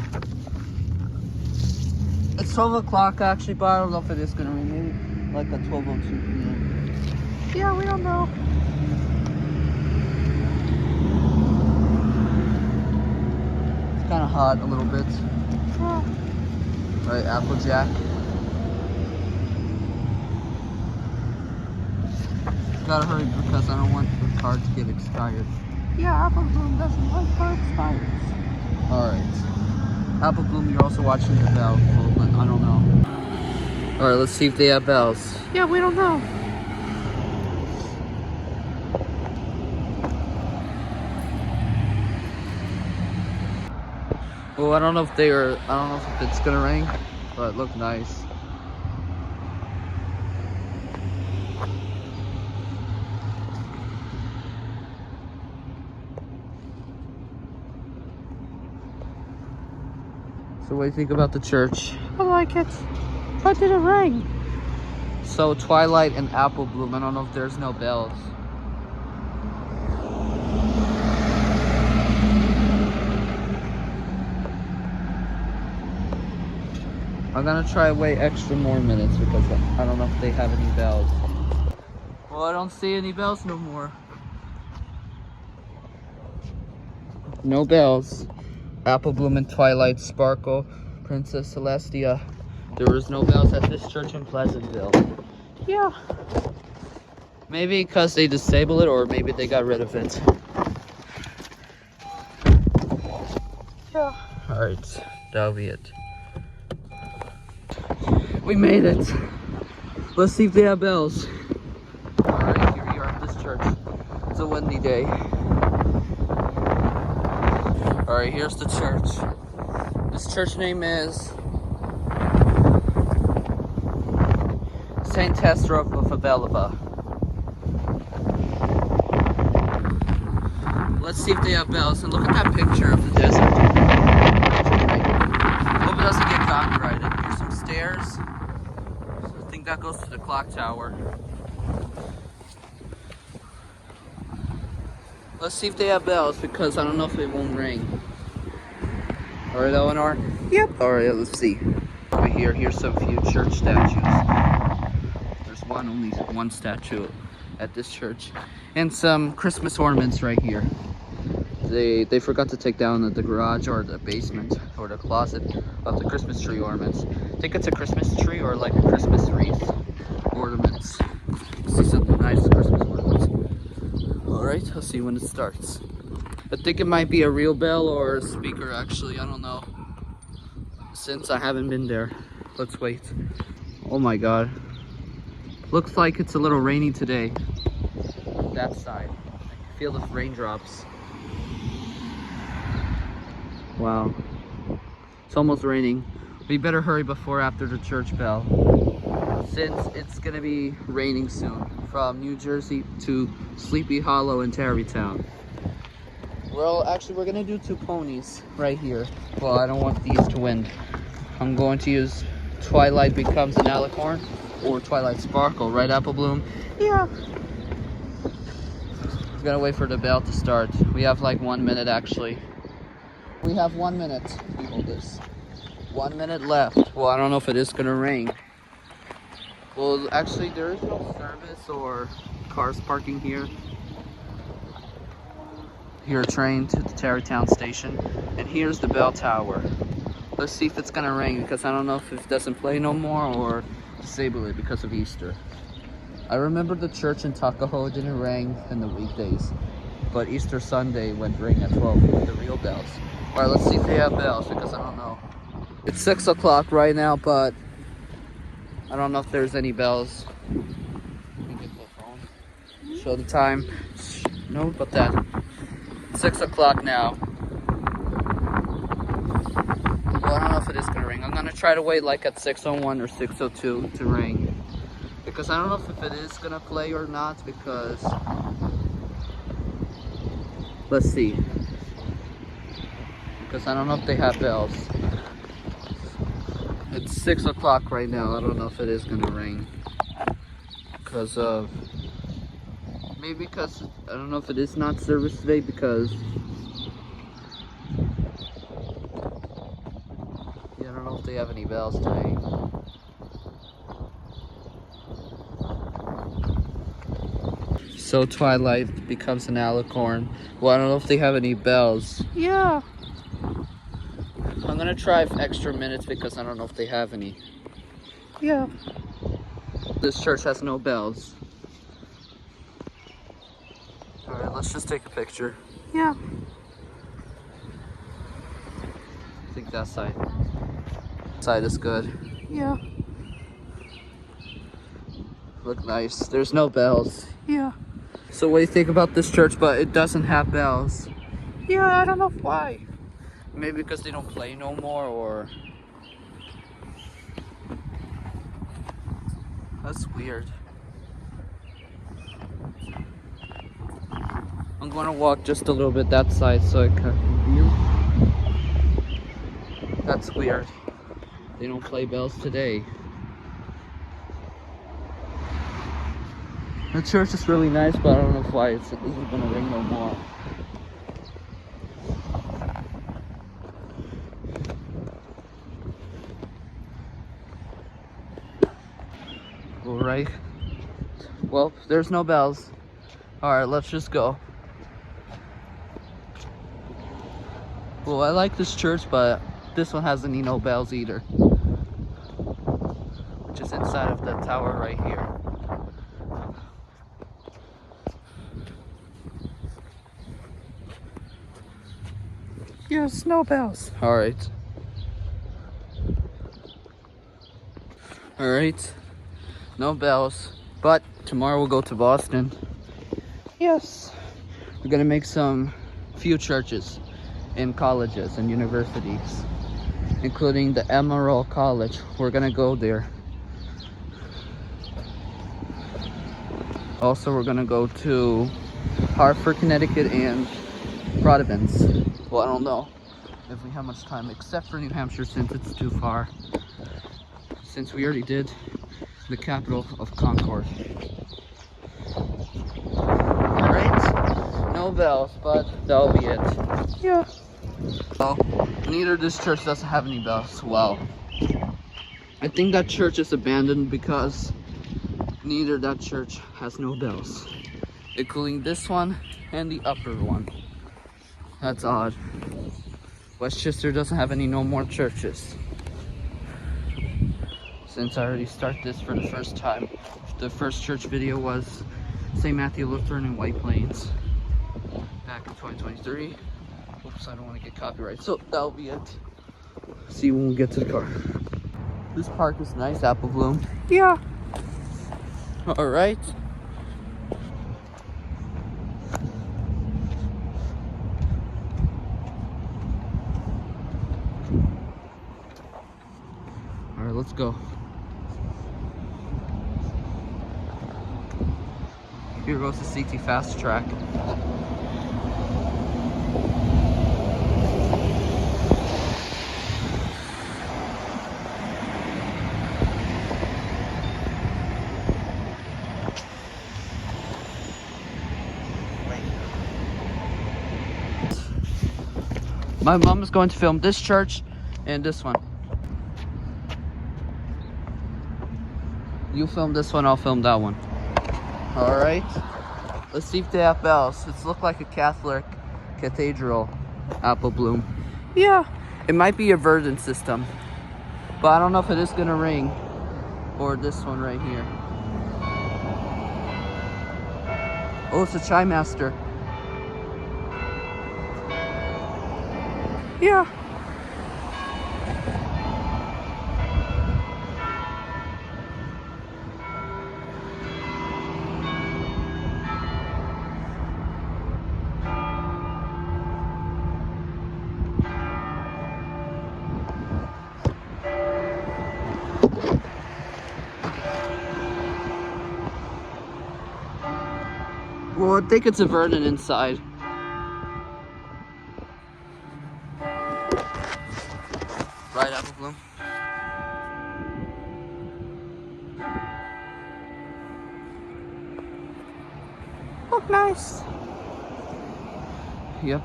It's 12 o'clock actually, but I don't know if it is gonna rain. Maybe like at 12:02 p.m. yeah, we don't know. It's kind of hot a little bit. Yeah. Right, Applejack. Gotta hurry because I don't want the car to get expired. Yeah, Apple Bloom doesn't like car expires. Alright. Apple Bloom, you're also watching the bell. Well, I don't know. Alright, let's see if they have bells. Yeah, we don't know. Well, I don't know if it's gonna rain, but it looked nice. So what do you think about the church? I like it. But did it rain? So Twilight and Apple Bloom, I don't know if there's no bells. I'm gonna try wait extra more minutes because I don't know if they have any bells. Well, I don't see any bells no more. No bells. Apple Bloom and Twilight Sparkle, Princess Celestia. There was no bells at this church in Pleasantville. Yeah. Maybe because they disabled it, or maybe they got rid of it. Yeah. Alright, that'll be it. We made it. Let's see if they have bells. Alright, here we are at this church. It's a windy day. Alright, here's the church. This church name is Saint Tesrop of Abelaba. Let's see if they have bells. And look at that picture of the desert. Hope it doesn't get copyrighted. Here's some stairs. I think that goes to the clock tower. Let's see if they have bells because I don't know if it won't rain. Alright, Elinor? Yep. Alright, let's see. Over here, here's some few church statues. There's only one statue at this church. And some Christmas ornaments right here. They forgot to take down the garage or the basement or the closet of the Christmas tree ornaments. I think it's a Christmas tree or like a Christmas wreath ornaments. See some nice Christmas ornaments. Alright, I'll see when it starts. I think it might be a real bell or a speaker actually, I don't know. Since I haven't been there. Let's wait. Oh my god. Looks like it's a little rainy today. That side. I can feel the raindrops. Wow. It's almost raining. We better hurry before after the church bell. Since it's gonna be raining soon. From New Jersey to Sleepy Hollow and Tarrytown. Well, actually we're gonna do two ponies right here. Well, I don't want these to win. I'm going to use Twilight Becomes an Alicorn or Twilight Sparkle, right, Apple Bloom? Yeah. We're gonna wait for the bell to start. We have like 1 minute actually. We have 1 minute. We hold this. 1 minute left. Well, I don't know if it is gonna rain. Well, actually there is no service or cars parking here. Here a train to the Tarrytown station. And here's the bell tower. Let's see if it's gonna rain because I don't know if it doesn't play no more or disable it because of Easter. I remember the church in Tuckahoe didn't ring in the weekdays, but Easter Sunday went ring at 12 with the real bells. All right, let's see if they have bells because I don't know. It's 6 o'clock right now, but I don't know if there's any bells. Let me get the phone. Show the time. No, but that. 6 o'clock now. Well, I don't know if it is gonna ring. I'm gonna try to wait like at 6:01 or 6:02 to ring. Because I don't know if it is gonna play or not because let's see. Because I don't know if they have bells. It's 6 o'clock right now. I don't know if it is gonna ring. Because of maybe because I don't know if it is not service today because know if they have any bells today. So Twilight becomes an alicorn. Well, I don't know if they have any bells. Yeah. I'm gonna try extra minutes because I don't know if they have any. Yeah. This church has no bells. Alright, let's just take a picture. Yeah. I think that side. Side is good. Yeah. Look nice. There's no bells. Yeah. So what do you think about this church, but it doesn't have bells? Yeah, I don't know why. Maybe because they don't play no more, or... That's weird. I'm gonna walk just a little bit that side so I can view. That's weird. They don't play bells today. The church is really nice, but I don't know why it isn't gonna ring no more. Alright. Well, there's no bells. Alright, let's just go. Well, I like this church, but this one hasn't any no bells either. Which is inside of the tower right here. Yes, no bells. Alright. Alright. No bells. But tomorrow we'll go to Boston. Yes. We're gonna make some few churches in colleges and universities, including the Emerald College. We're gonna go there. Also, we're gonna go to Hartford, Connecticut and Providence. Well, I don't know if we have much time, except for New Hampshire since it's too far. Since we already did the capital of Concord. Alright, no bells, but that'll be it. Yeah. Well, neither this church doesn't have any bells. Well, I think that church is abandoned because neither that church has no bells, including this one and the upper one. That's odd. Westchester doesn't have any no more churches. Since I already started this for the first time. The first church video was St. Matthew Lutheran in White Plains back in 2023. Oops, I don't want to get copyright. So that'll be it. See you when we get to the car. This park is nice, Apple Bloom. Yeah. Alright. Alright, let's go. Here goes the CT Fast Track. My mom is going to film this church and this one. You film this one, I'll film that one. Alright. Let's see if they have bells. It looks like a Catholic cathedral, Apple Bloom. Yeah. It might be a Virgin system, but I don't know if it is gonna ring. Or this one right here. Oh, it's a chime master. Yeah. Well, I think it's a Vernon inside. Right, Apple Bloom? Look nice. Yep.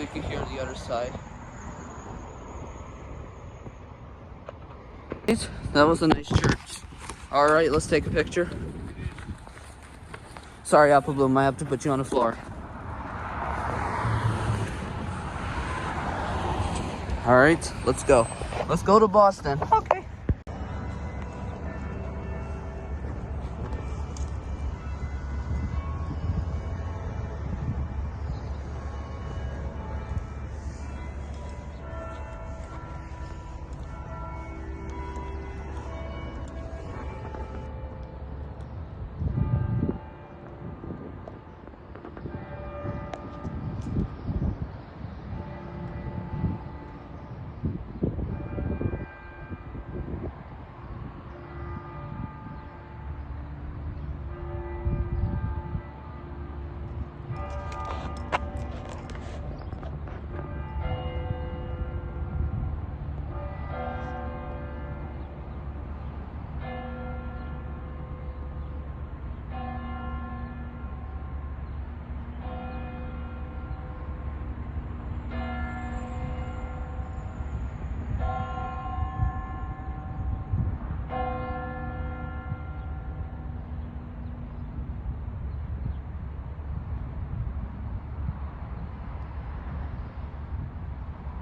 so you can hear the other side. That was a nice church. Alright, let's take a picture. Sorry, Apple Bloom, I have to put you on the floor. Alright, let's go. Let's go to Boston. Okay.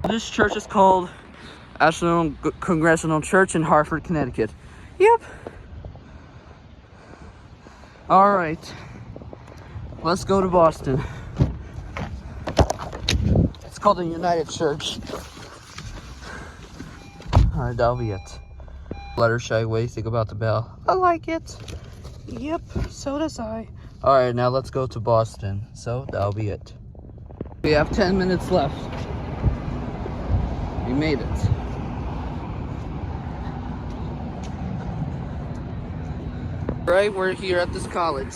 This church is called Ashland Congregational Church in Hartford, Connecticut. Yep. Alright. Let's go to Boston. It's called the United Church. Alright, that'll be it. Fluttershy, what do you think about the bell? I like it. Yep, so does I. Alright, now let's go to Boston. So, that'll be it. We have 10 minutes left. We made it. Right, we're here at this college.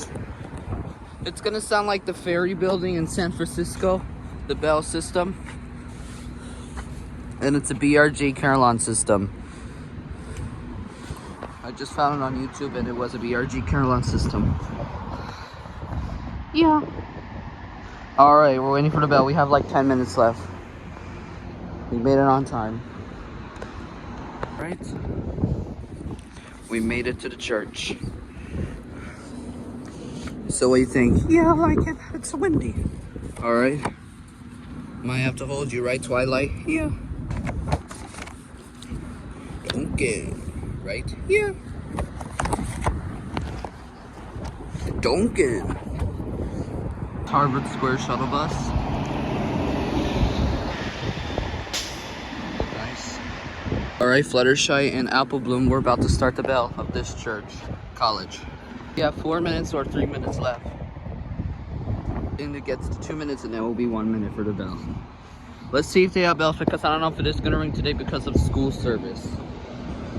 It's gonna sound like the ferry building in San Francisco, the Bell system. And it's a BRG Carillon system. I just found it on YouTube and it was a BRG Carillon system. Yeah. Alright, we're waiting for the bell. We have like 10 minutes left. We made it on time. Right? We made it to the church. So what do you think? Yeah, I like it. It's windy. Alright. Might have to hold you, right, Twilight? Yeah. Okay. Right? Yeah. Duncan. Harvard Square shuttle bus. Nice. Alright, Fluttershy and Apple Bloom, we're about to start the bell of this church, college. We have 4 minutes or 3 minutes left. And it gets to 2 minutes and then it will be 1 minute for the bell. Let's see if they have bells because I don't know if it is gonna ring today because of school service.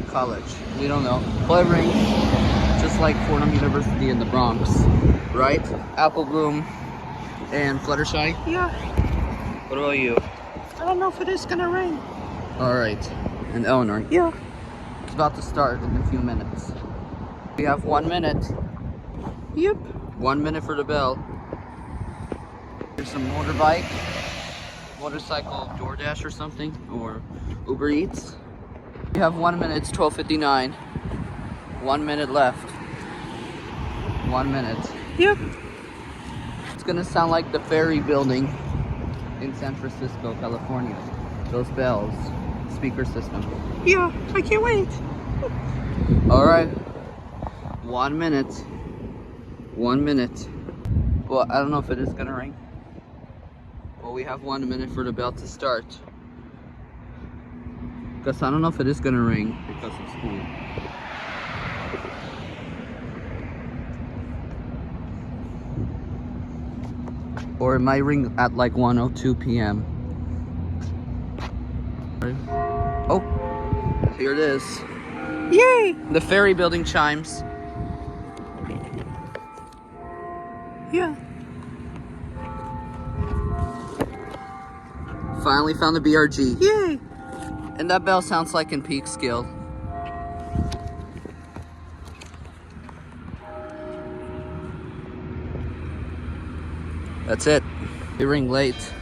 College, we don't know. But it rings, just like Fordham University in the Bronx, right? Apple Bloom and Fluttershy. Yeah. What about you? I don't know if it is gonna rain. All right, and Elinor. Yeah. It's about to start in a few minutes. We have 1 minute. Yep. 1 minute for the bell. There's some motorbike, motorcycle DoorDash or something, or Uber Eats. We have 1 minute, it's 12:59. 1 minute left. 1 minute. Yep. It's gonna sound like the ferry building in San Francisco, California. Those bells, speaker system. Yeah, I can't wait. All right. 1 minute. 1 minute. Well, I don't know if it is gonna ring. Well, we have 1 minute for the bell to start. Because I don't know if it is gonna ring because of school. Or it might ring at like 1:02 p.m. Oh, here it is. Yay! The ferry building chimes. Yeah. Finally found the BRG. Yay! And that bell sounds like in peak scale. That's it. They ring late.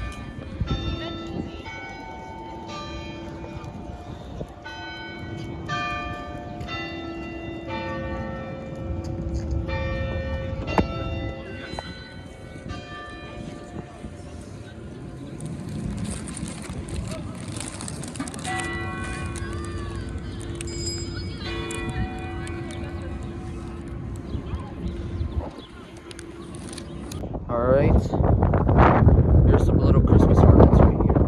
Alright. Here's some little Christmas ornaments right here.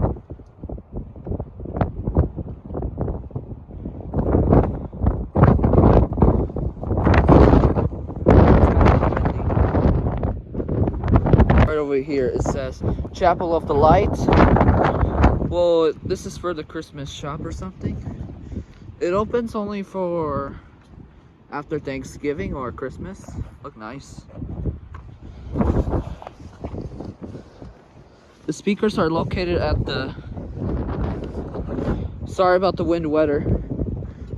Right over here it says Chapel of the Light. Well, this is for the Christmas shop or something. It opens only for after Thanksgiving or Christmas. Look nice. The speakers are located at the... Sorry about the wind weather.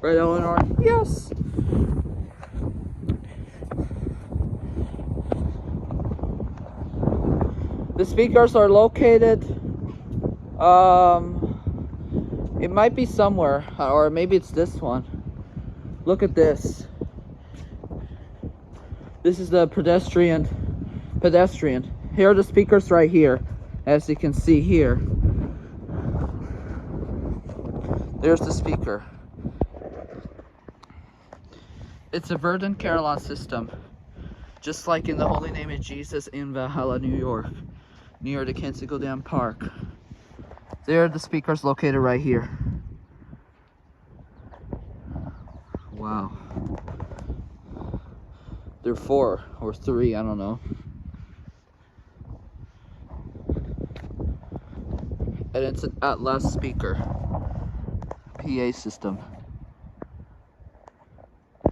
Right, Elinor? Yes. The speakers are located, it might be somewhere, or maybe it's this one. Look at this. This is the pedestrian. Here are the speakers right here, as you can see here. There's the speaker. It's a Verdant Carillon system, just like in the Holy Name of Jesus in Valhalla, New York, near the Kensico Dam Park. There are the speakers located right here. Wow. They're 4 or 3, I don't know. And it's an Atlas speaker. PA system.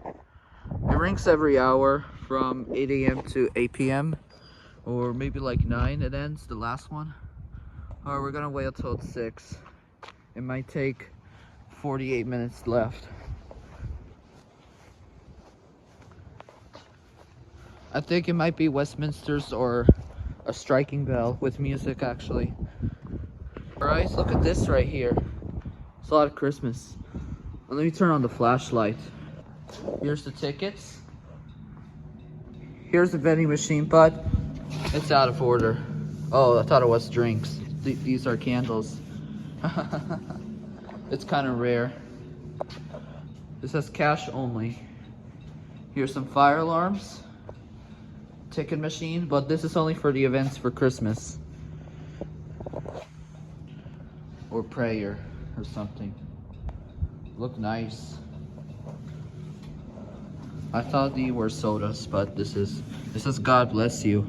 It rings every hour from 8 a.m. to 8 p.m. or maybe like 9 it ends, the last one. Or we're gonna wait until it's 6. It might take 48 minutes left. I think it might be Westminster's or a striking bell with music actually. Alright, look at this right here. It's a lot of Christmas. Let me turn on the flashlight. Here's the tickets. Here's the vending machine, but it's out of order. Oh, I thought it was drinks. These are candles. It's kind of rare. This says cash only. Here's some fire alarms. Ticket machine, but this is only for the events for Christmas. Or prayer or something. Look nice. I thought these were sodas, but this is God bless you.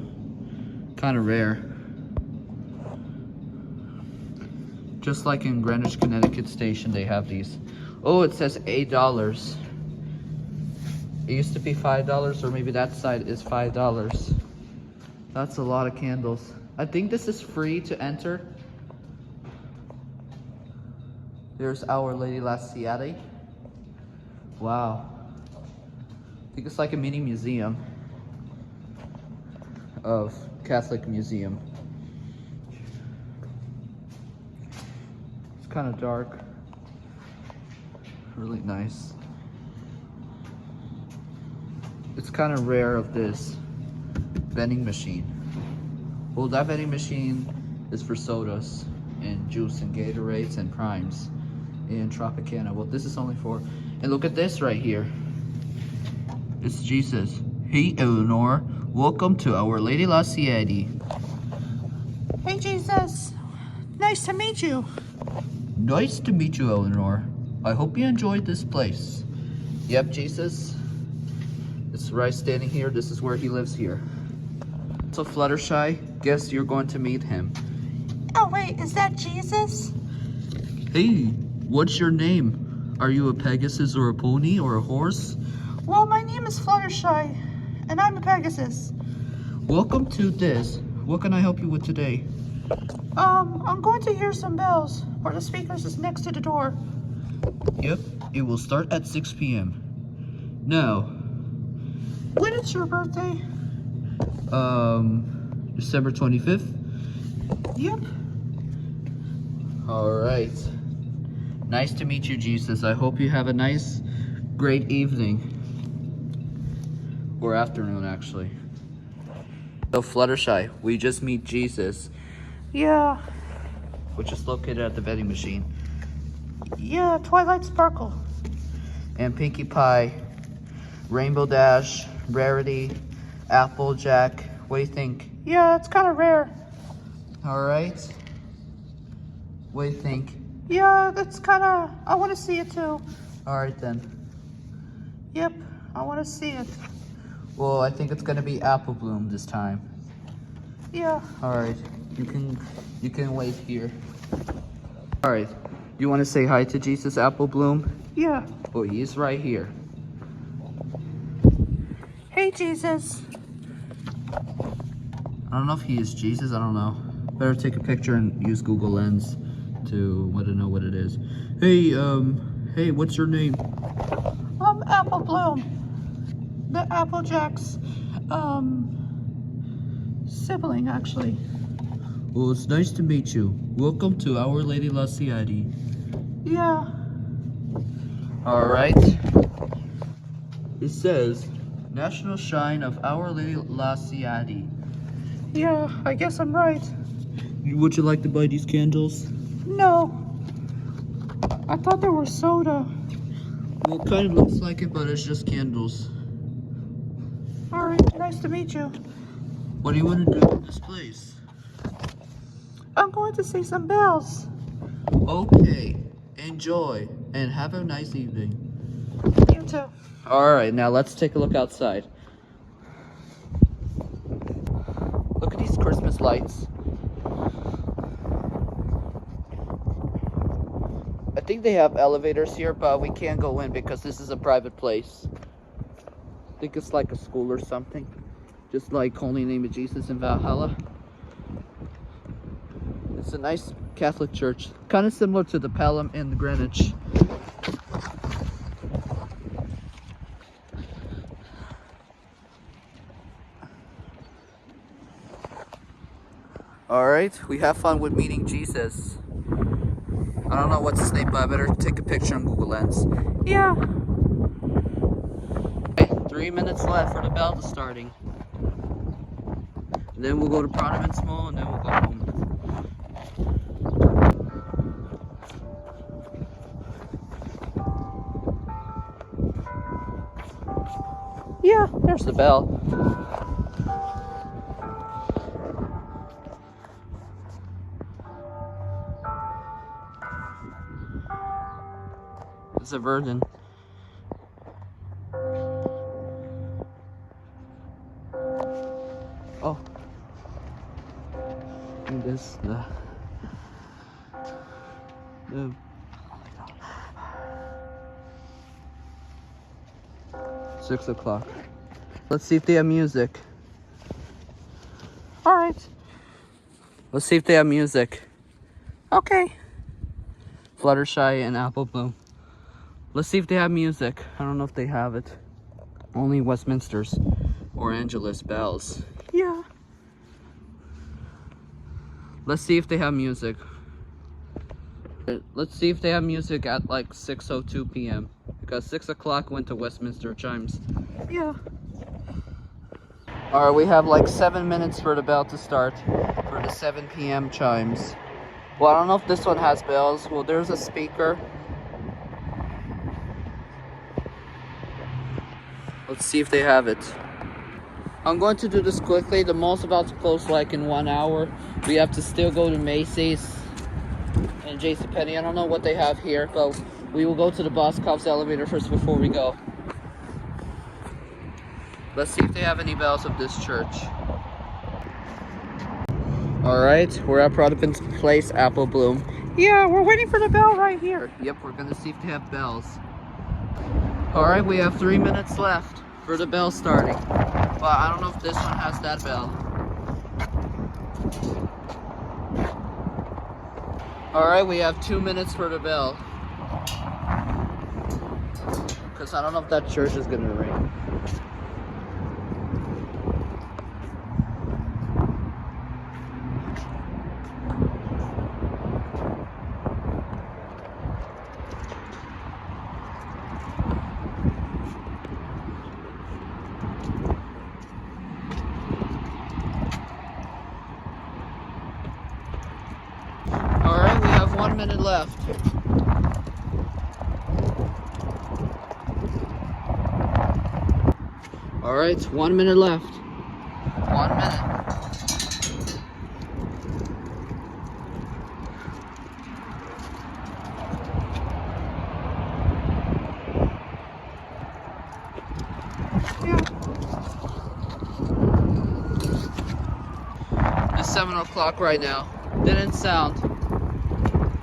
Kind of rare. Just like in Greenwich, Connecticut station, they have these. Oh, it says $8. It used to be $5, or maybe that side is $5. That's a lot of candles. I think this is free to enter. There's Our Lady La Siete. Wow. I think it's like a mini museum of Catholic museum. It's kind of dark. Really nice. It's kind of rare of this vending machine. Well, that vending machine is for sodas and juice and Gatorades and Primes and Tropicana. Well, this is only for, and look at this right here. It's Jesus. Hey, Elinor. Welcome to Our Lady La Siete. Hey, Jesus. Nice to meet you. Nice to meet you, Elinor. I hope you enjoyed this place. Yep, Jesus. It's right standing here. This is where he lives here. So Fluttershy, guess you're going to meet him. Oh, wait, is that Jesus? Hey, what's your name? Are you a Pegasus or a pony or a horse? Well, my name is Fluttershy, and I'm a Pegasus. Welcome to this. What can I help you with today? I'm going to hear some bells, or the speakers is next to the door. Yep, it will start at 6 p.m. Now, when is your birthday? December 25th? Yep. Alright. Nice to meet you, Jesus. I hope you have a nice, great evening. Or afternoon, actually. So, Fluttershy, we just meet Jesus, Yeah. which is located at the vending machine. Yeah, Twilight Sparkle. And Pinkie Pie, Rainbow Dash, Rarity, Applejack. What do you think? Yeah, it's kind of rare. All right. What do you think? Yeah, that's kind of, I want to see it too. All right then. Yep, I want to see it. Well, I think it's gonna be apple bloom this time. Yeah. All right. You can wait here. All right. You want to say hi to Jesus Apple Bloom? Yeah. Well, he's right here. Hey, Jesus. I don't know if he is Jesus. I don't know. Better take a picture and use Google Lens to let it know what it is. Hey, hey, what's your name? I'm Apple Bloom. The Applejack's, sibling, actually. Well, it's nice to meet you. Welcome to Our Lady La Ciudad. Yeah. All right. It says, National Shrine of Our Lady La Ciudad. Yeah, I guess I'm right. Would you like to buy these candles? No. I thought there were soda. Well, it kind of looks like it, but it's just candles. Alright, nice to meet you. What do you want to do in this place? I'm going to say some bells. Okay, enjoy, and have a nice evening. You too. All right, now let's take a look outside. Look at these Christmas lights. I think they have elevators here, but we can't go in because this is a private place. I think it's like a school or something. Just like Holy Name of Jesus in Valhalla. It's a nice Catholic church. Kind of similar to the Pelham in Greenwich. Alright, we have fun with meeting Jesus. I don't know what's his name, but I better take a picture on Google Lens. Yeah. Okay, 3 minutes left for the bell to starting. And then we'll go to Providence Mall and then we'll go home. Yeah. There's the bell. It's a virgin. Oh. And this, the 6 o'clock. Let's see if they have music. Alright. Let's see if they have music. Okay. Fluttershy and Apple Bloom. Let's see if they have music. I don't know if they have it. Only Westminster's or Angelus bells. Yeah. Let's see if they have music. Let's see if they have music at like 6:02 p.m. because 6 o'clock went to Westminster chimes. Yeah. Alright, we have like 7 minutes for the bell to start for the 7 p.m. chimes. Well, I don't know if this one has bells. Well, there's a speaker. Let's see if they have it. I'm going to do this quickly. The mall's about to close like in 1 hour. We have to still go to Macy's and JCPenney. I don't know what they have here, but we will go to the Boscov's elevator first before we go. Let's see if they have any bells of this church. Alright, we're at Providence Place, Apple Bloom. Yeah, we're waiting for the bell right here. Yep, we're gonna see if they have bells. Alright, we have 3 minutes left for the bell starting. But I don't know if this one has that bell. Alright, we have 2 minutes for the bell. Because I don't know if that church is gonna ring. Alright, we have 1 minute left. Alright, 1 minute left. 1 minute. 7 o'clock right now. Didn't sound.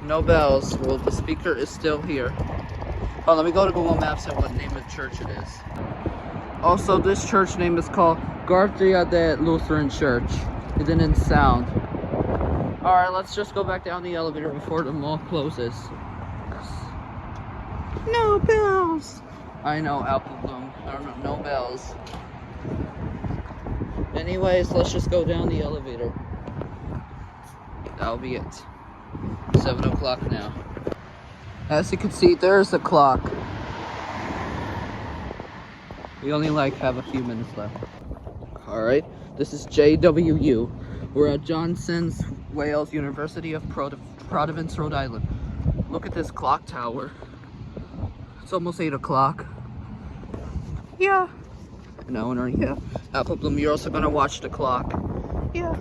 No bells. Well, the speaker is still here. Oh, let me go to Google Maps and what name of church it is. Also, this church name is called Guardia de Lutheran Church. It didn't sound. Alright, let's just go back down the elevator before the mall closes. No bells! I know, Apple Bloom. I don't know, no bells. Anyways, let's just go down the elevator. That'll be it. 7 o'clock now. As you can see, there's the clock. We only have a few minutes left. Alright, this is JWU. We're at Johnson's Wales University of Providence, Rhode Island. Look at this clock tower. It's almost 8 o'clock. Yeah. No, yeah. Apple Bloom, you're also gonna watch the clock. Yeah.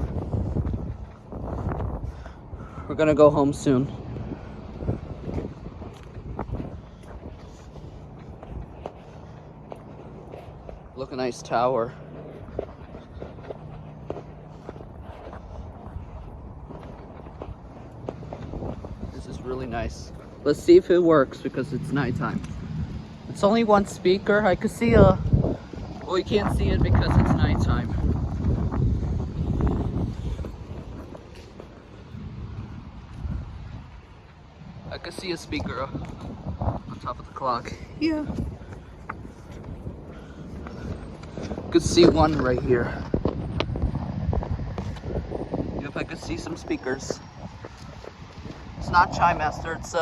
We're gonna go home soon. Look, a nice tower. This is really nice. Let's see if it works because it's nighttime. It's only one speaker. I could see well, you can't see it because it's nighttime. I could see a speaker on top of the clock. Yeah. Could see one right here. Yep, I could see some speakers. It's not Chime Master, it's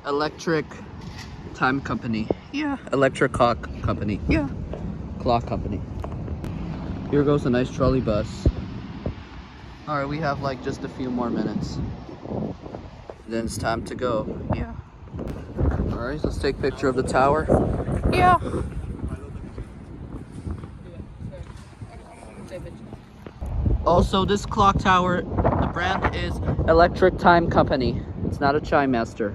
electric time company. Yeah. Electric clock company. Yeah. Clock company. Here goes a nice trolley bus. Alright, we have just a few more minutes. Then it's time to go. Yeah. Alright, let's take a picture of the tower. Yeah. Also, this clock tower, the brand is Electric Time Company. It's not a Chime Master.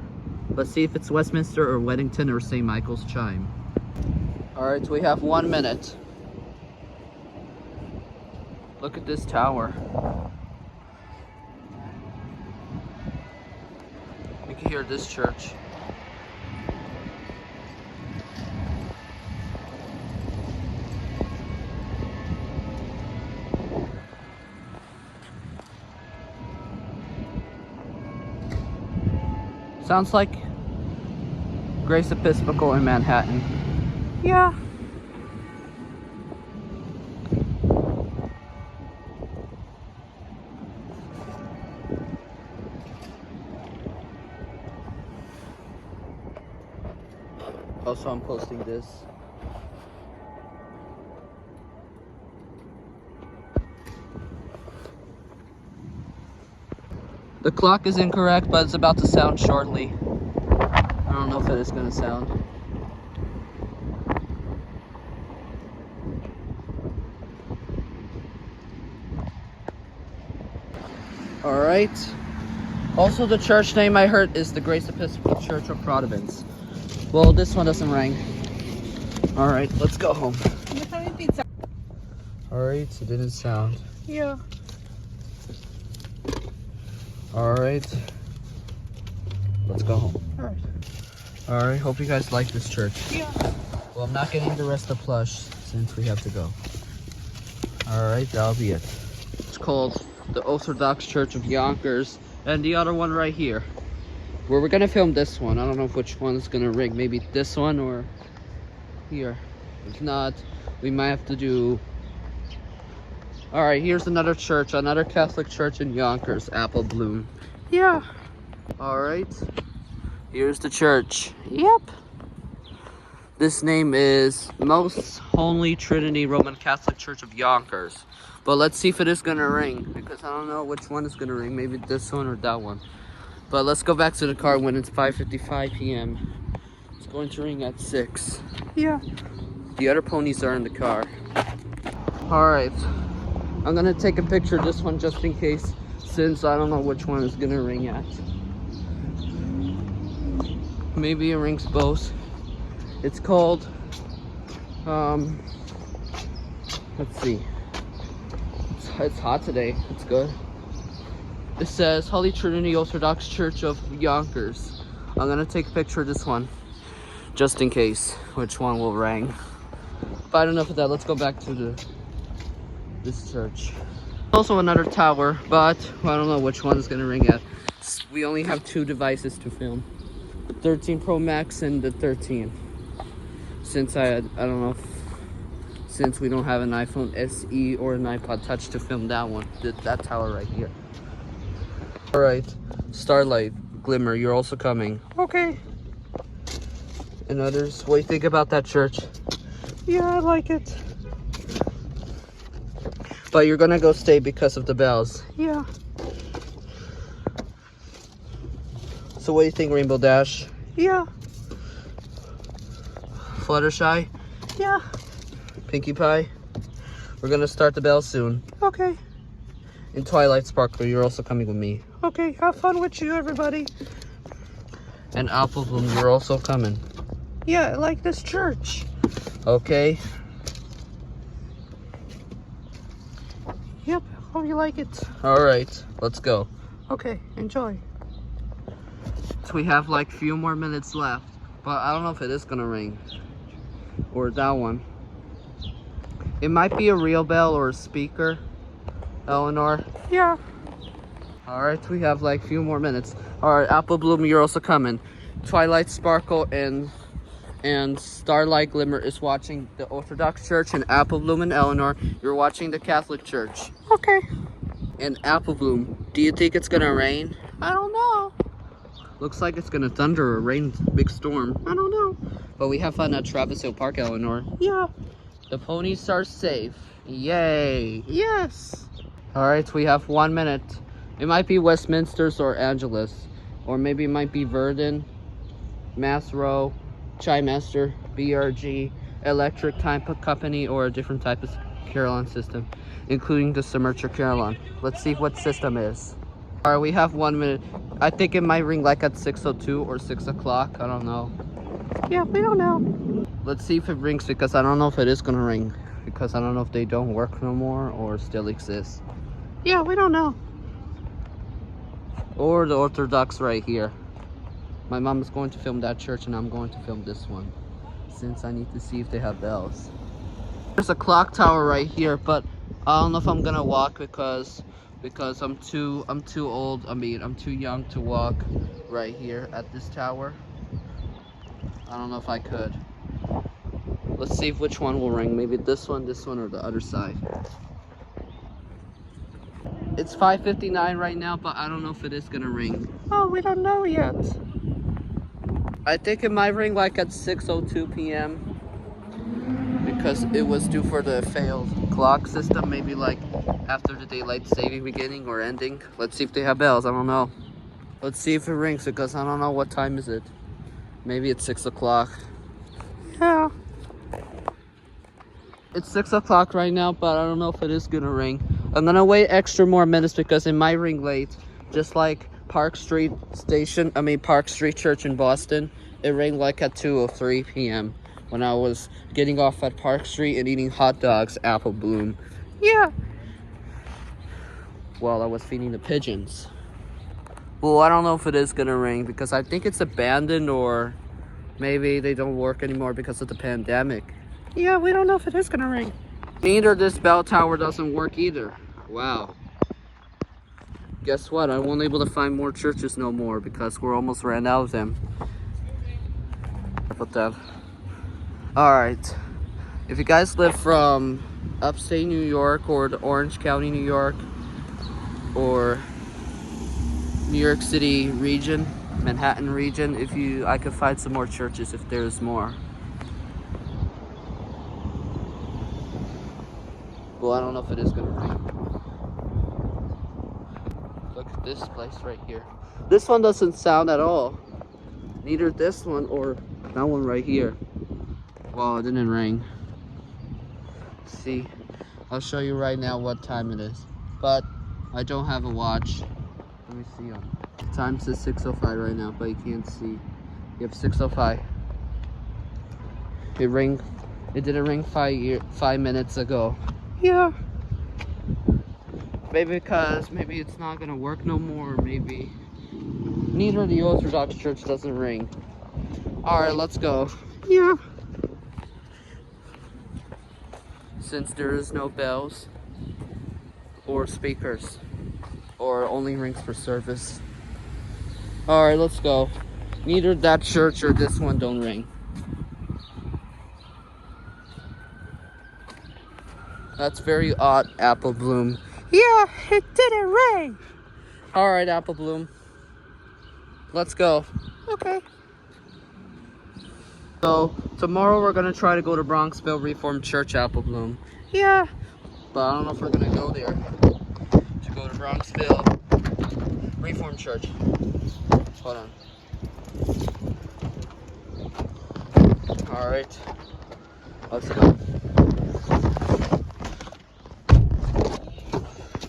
Let's see if it's Westminster or Weddington or St. Michael's Chime. Alright, we have 1 minute. Look at this tower. You can hear this church. Sounds like Grace Episcopal in Manhattan. Yeah. Also, I'm posting this. The clock is incorrect, but it's about to sound shortly. I don't know if it is going to sound. Alright. Also, the church name I heard is the Grace Episcopal Church of Providence. Well, this one doesn't ring. Alright, let's go home. Alright, it didn't sound. Yeah. Alright. Let's go home. Alright. Alright, hope you guys like this church. Yeah. Well, I'm not getting the rest of the plush since we have to go. Alright, that'll be it. It's called the Orthodox Church of Yonkers. And the other one right here. Well, we're gonna film this one. I don't know which one is gonna ring. Maybe this one or here. If not, we might have to do... Alright, here's another church. Another Catholic church in Yonkers. Apple Bloom. Yeah. Alright. Here's the church. Yep. This name is Most Holy Trinity Roman Catholic Church of Yonkers. But let's see if it is gonna ring, because I don't know which one is gonna ring. Maybe this one or that one. But let's go back to the car when it's 5:55 p.m. It's going to ring at 6. Yeah. The other ponies are in the car. Alright. I'm gonna take a picture of this one just in case, since I don't know which one is gonna ring at. Maybe it rings both. It's called, let's see. It's hot today. It's good. It says Holy Trinity Orthodox Church of Yonkers. I'm gonna take a picture of this one, just in case which one will ring. But enough of that. Let's go back to this church. Also another tower, but I don't know which one is gonna ring at. We only have 2 devices to film: the 13 Pro Max and the 13. Since I don't know, since we don't have an iPhone SE or an iPod Touch to film that one, that tower right here. All right, Starlight, Glimmer, you're also coming. Okay. And others, what do you think about that church? Yeah, I like it. But you're gonna go stay because of the bells. Yeah. So what do you think, Rainbow Dash? Yeah. Fluttershy? Yeah. Pinkie Pie? We're gonna start the bell soon. Okay. And Twilight Sparkle, you're also coming with me. Okay, have fun with you, everybody. And Apple Bloom, you're also coming. Yeah, I like this church. Okay. Yep, hope you like it. All right, let's go. Okay, enjoy. So we have like few more minutes left, but I don't know if it is gonna ring. Or that one. It might be a real bell or a speaker, Elinor. Yeah. All right, we have like few more minutes. All right, Apple Bloom, you're also coming. Twilight Sparkle and Starlight Glimmer is watching the Orthodox Church, and Apple Bloom and Elinor, you're watching the Catholic Church. Okay. And Apple Bloom, do you think it's gonna rain? I don't know. Looks like it's gonna thunder or rain, big storm. I don't know. But we have fun at Travis Hill Park, Elinor. Yeah. The ponies are safe. Yay. Yes. All right, we have 1 minute. It might be Westminster's or Angelus, or maybe it might be Verdun, Mass Row, Chimester, BRG, Electric Time Company, or a different type of Carillon system, including the Symetra Carillon. Let's see what system is. All right, we have 1 minute. I think it might ring like at 6:02 or 6 o'clock. I don't know. Yeah, we don't know. Let's see if it rings, because I don't know if it is gonna ring, because I don't know if they don't work no more or still exist. Yeah, we don't know. Or the Orthodox right here. My mom is going to film that church and I'm going to film this one, since I need to see if they have bells. There's a clock tower right here, but I don't know if I'm gonna walk because I'm too old. I mean, I'm too young to walk right here at this tower. I don't know if I could. Let's see which one will ring. Maybe this one, or the other side. It's 5:59 right now, but I don't know if it is gonna ring. Oh, we don't know yet. I think it might ring like at 6:02 p.m. because it was due for the failed clock system, maybe like after the daylight saving beginning or ending. Let's see if they have bells. I don't know. Let's see if it rings, because I don't know what time is it. Maybe it's 6 o'clock. Yeah. It's 6 o'clock right now, but I don't know if it is gonna ring. I'm gonna wait extra more minutes because it might ring late. Just like Park Street Church in Boston. It rang like at 2:03 p.m. when I was getting off at Park Street and eating hot dogs, Apple Bloom, Yeah. while I was feeding the pigeons. Well, I don't know if it is gonna ring because I think it's abandoned, or maybe they don't work anymore because of the pandemic. Yeah, we don't know if it is gonna ring. Neither this bell tower doesn't work either. Wow. Guess what? I won't able to find more churches no more because we're almost ran out of them. About that. Alright. If you guys live from upstate New York or the Orange County, New York, or New York City region, Manhattan region, I could find some more churches if there's more. Well, I don't know if it is gonna rain. Look at this place right here. This one doesn't sound at all. Neither this one or that one right here. Well, it didn't ring. See, I'll show you right now what time it is. But I don't have a watch. Let me see. The time says 6:05 right now, but you can't see. You have 6:05. It didn't ring 5 minutes ago. Yeah. Maybe because maybe it's not gonna work no more, or maybe neither of the Orthodox Church doesn't ring. Alright, let's go. Yeah. Since there is no bells or speakers, or only rings for service. Alright, let's go. Neither that church or this one don't ring. That's very odd, Apple Bloom. Yeah, it didn't ring. Alright, Apple Bloom. Let's go. Okay. So, tomorrow we're gonna try to go to Bronxville Reformed Church, Apple Bloom. Yeah. But I don't know if we're gonna go there. To go to Bronxville Reformed Church. Hold on. Alright. Let's go.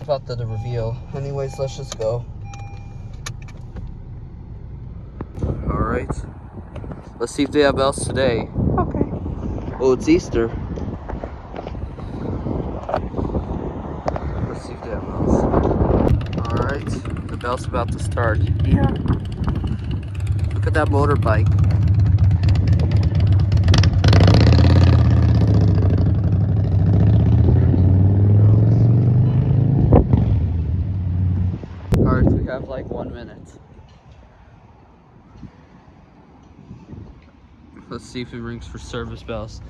About the reveal. Anyways, let's just go. Alright. Let's see if they have bells today. Okay. Oh, it's Easter. Let's see if they have bells. Alright. The bell's about to start. Yeah. Look at that motorbike. Alright, we have like 1 minute. Let's see if it rings for service bells.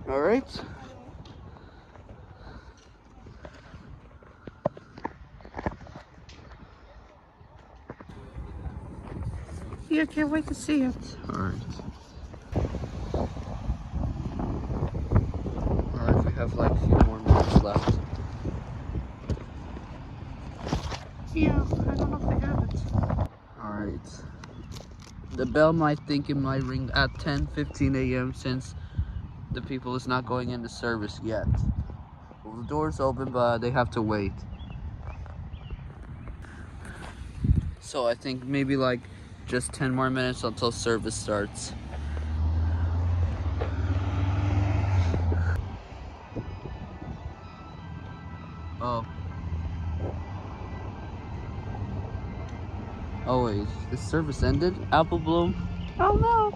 Alright. Yeah, can't wait to see it. Alright. Alright, we have like a few more minutes left. Yeah, I don't know if they have it. Alright. The bell might think it might ring at 10:15 a.m. since the people is not going into service yet. Well, the door's open, but they have to wait. So I think maybe like just 10 more minutes until service starts. Oh. Oh wait, the service ended? Apple Bloom? Oh no.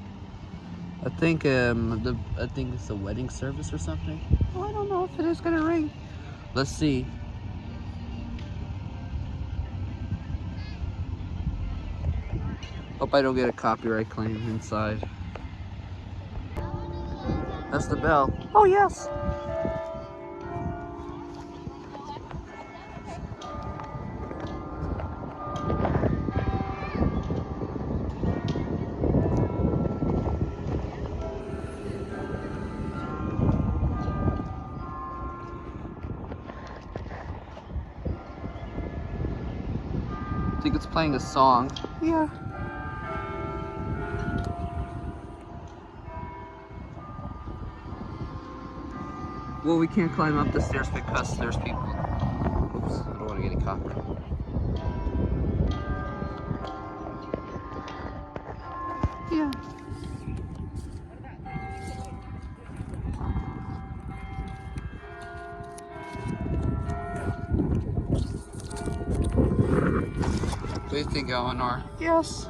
I think it's a wedding service or something. Well, I don't know if it is gonna ring. Let's see. Hope I don't get a copyright claim inside. That's the bell. Oh yes. I think it's playing a song. Yeah. Well, we can't climb up the stairs because there's people. Oops, I don't want to get any copyright. Yeah. What do you think, Elinor? Yes.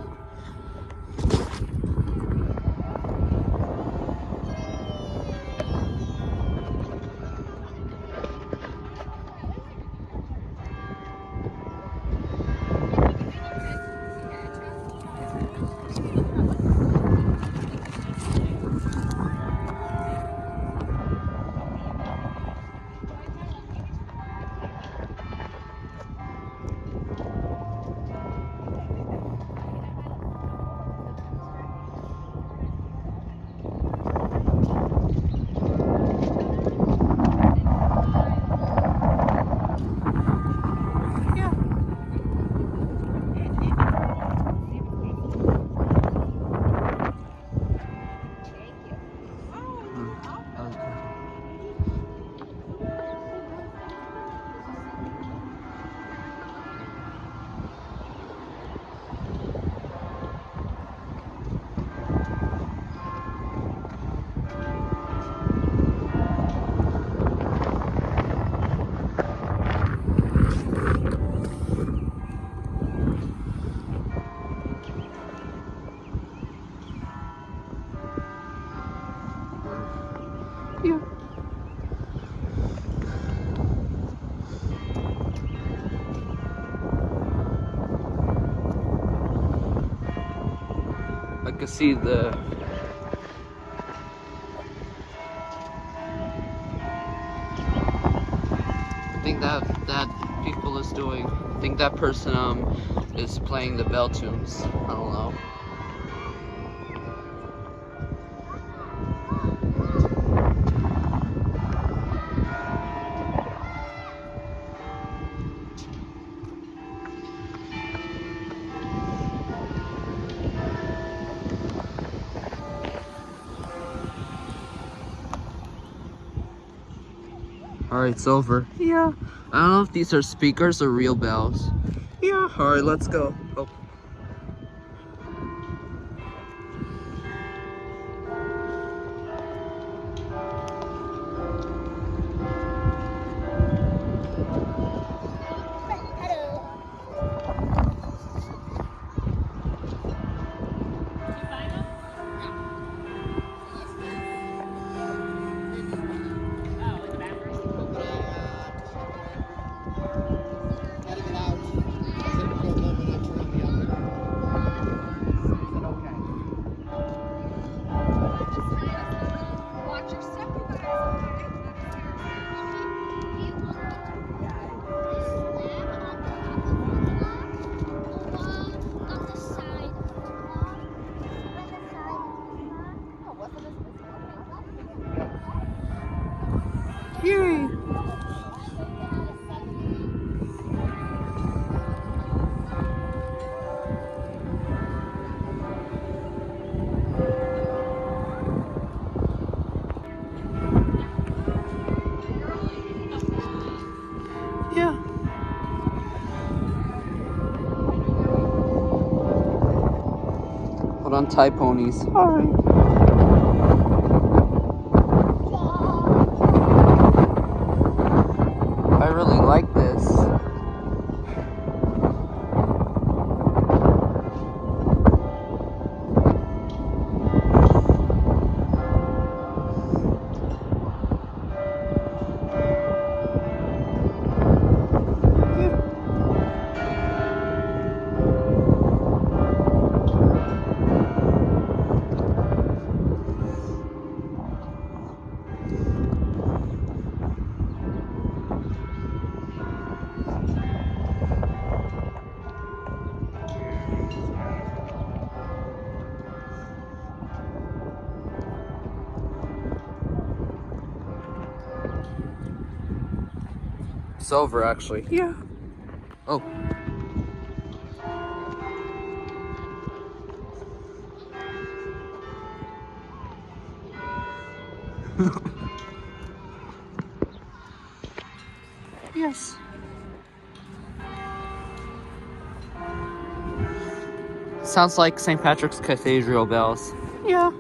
can see the... I think that people is doing... I think that person is playing the bell tunes. I don't know. Alright, it's over. Yeah. I don't know if these are speakers or real bells. Yeah. Alright, let's go. Oh. Yay. Yeah. Hold on, Thai ponies. Alright. I really like this. It's over, actually. Yeah. Oh. Yes. Sounds like St. Patrick's Cathedral bells. Yeah.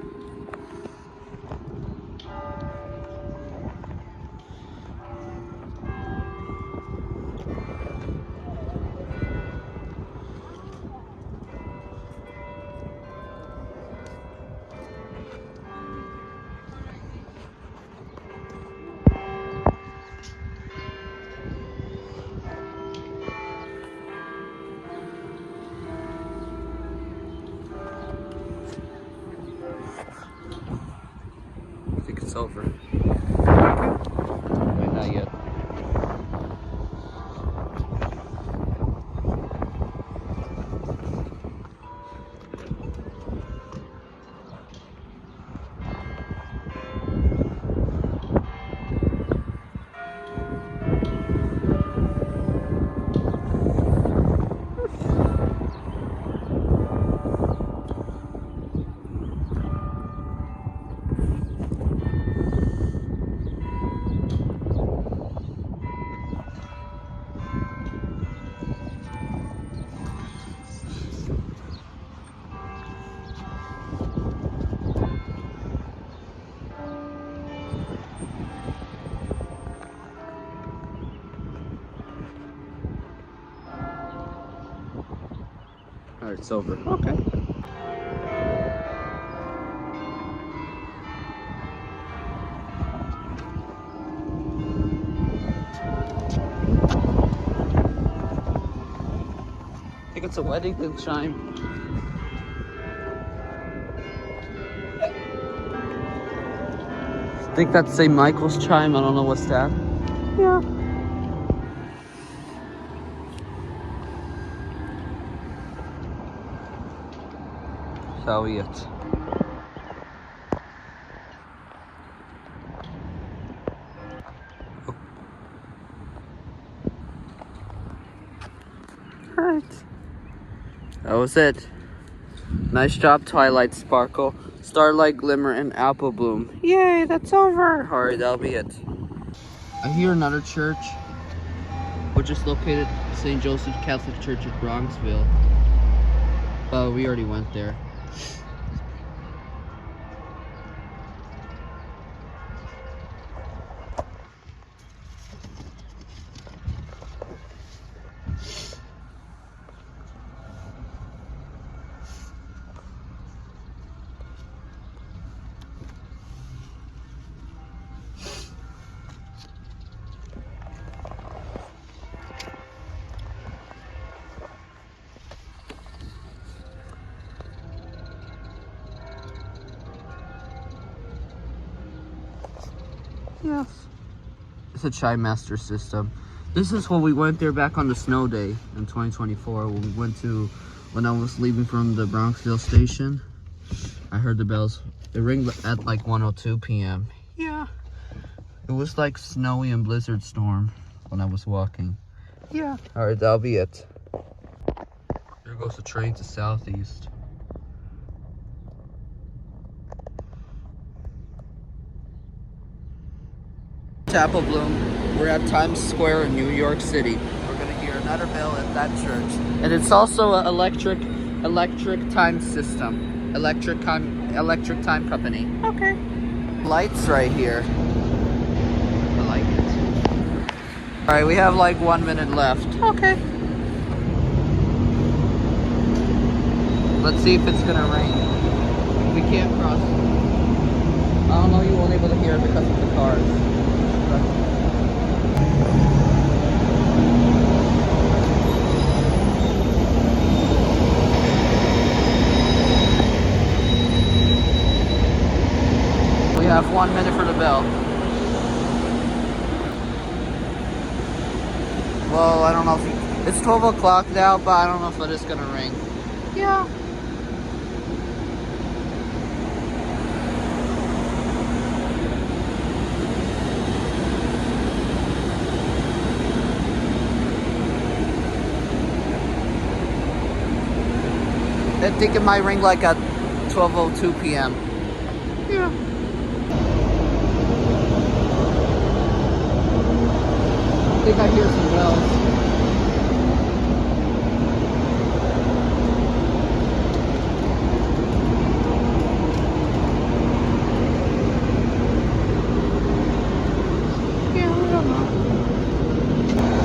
I think it's over. Okay. Wait, not yet. Alright, it's over. Okay. I think it's a wedding chime. I think that's St. Michael's chime. I don't know what's that. Yeah. So it. Alright. That was it. Nice job, Twilight Sparkle, Starlight Glimmer, and Apple Bloom. Yay, that's over. Alright, that'll be it. I hear another church, which is located at St. Joseph Catholic Church at Bronxville. But we already went there. Yes. It's a Chime Master system. This is when we went there back on the snow day in 2024 when we went to, when I was leaving from the Bronxville station. I heard the bells. It rang at like 1:02 p.m. Yeah. It was like snowy and blizzard storm when I was walking. Yeah. Alright, that'll be it. There goes the train to Southeast. Apple Bloom. We're at Times Square in New York City. We're gonna hear another bell at that church. And it's also an electric time system. Electric time company. Okay. Lights right here. I like it. Alright, we have like 1 minute left. Okay. Let's see if it's gonna rain. We can't cross. I don't know, you won't be able to hear it because of the cars. We have 1 minute for the bell. Well, I don't know if it's 12 o'clock now, but I don't know if it is gonna ring. Yeah. I think it might ring like at 12:02 p.m. Yeah. I think I hear some bells. Yeah, we don't know.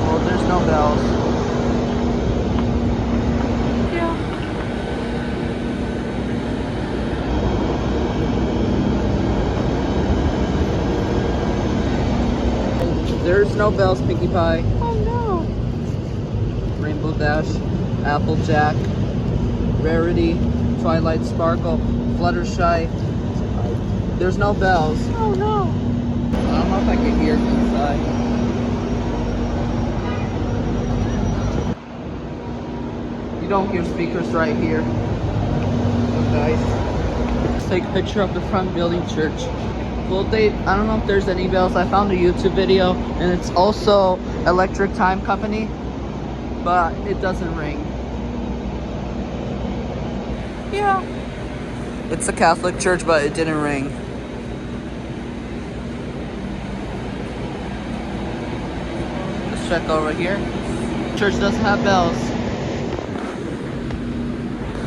Well, there's no bells. Yeah. There's no bells, Pinkie Pie. Oh no. Rainbow Dash, Applejack, Rarity, Twilight Sparkle, Fluttershy. There's no bells. Oh no. I don't know if I can hear it inside. You don't hear speakers right here. Look, guys. Let's take a picture of the front building church. Well, I don't know if there's any bells. I found a YouTube video, and it's also Electric Time Company, but it doesn't ring. Yeah. It's a Catholic church, but it didn't ring. Let's check over here. Church doesn't have bells.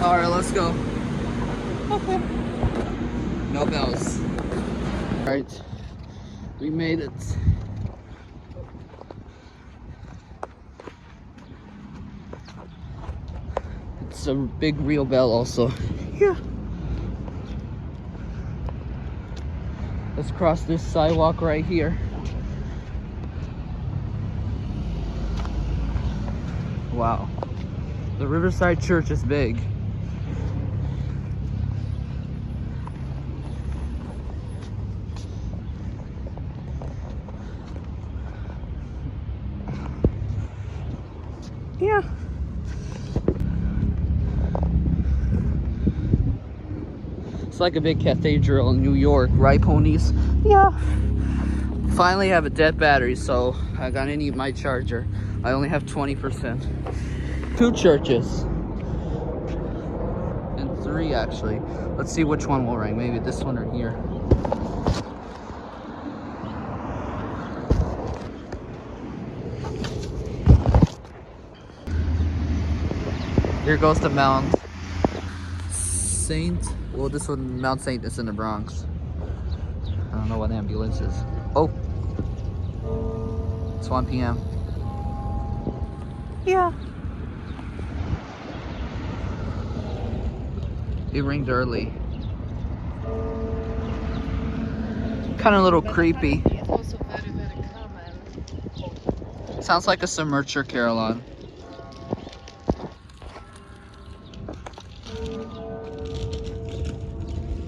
Alright, let's go. Okay. No bells. Alright, we made it. It's a big real bell also. Yeah. Let's cross this sidewalk right here. Wow. The Riverside Church is big. Yeah. It's like a big cathedral in New York, right, ponies? Yeah. Finally have a dead battery, so I gotta need my charger. I only have 20%. 2 churches. And 3 actually. Let's see which one will ring. Maybe this one or here. Here goes the Mount Saint. Well, this one, Mount Saint, is in the Bronx. I don't know what ambulance is. Oh, it's 1 p.m. Yeah. It ringed early. Kind of a little creepy. It's also very, very common. Sounds like a submerger carillon.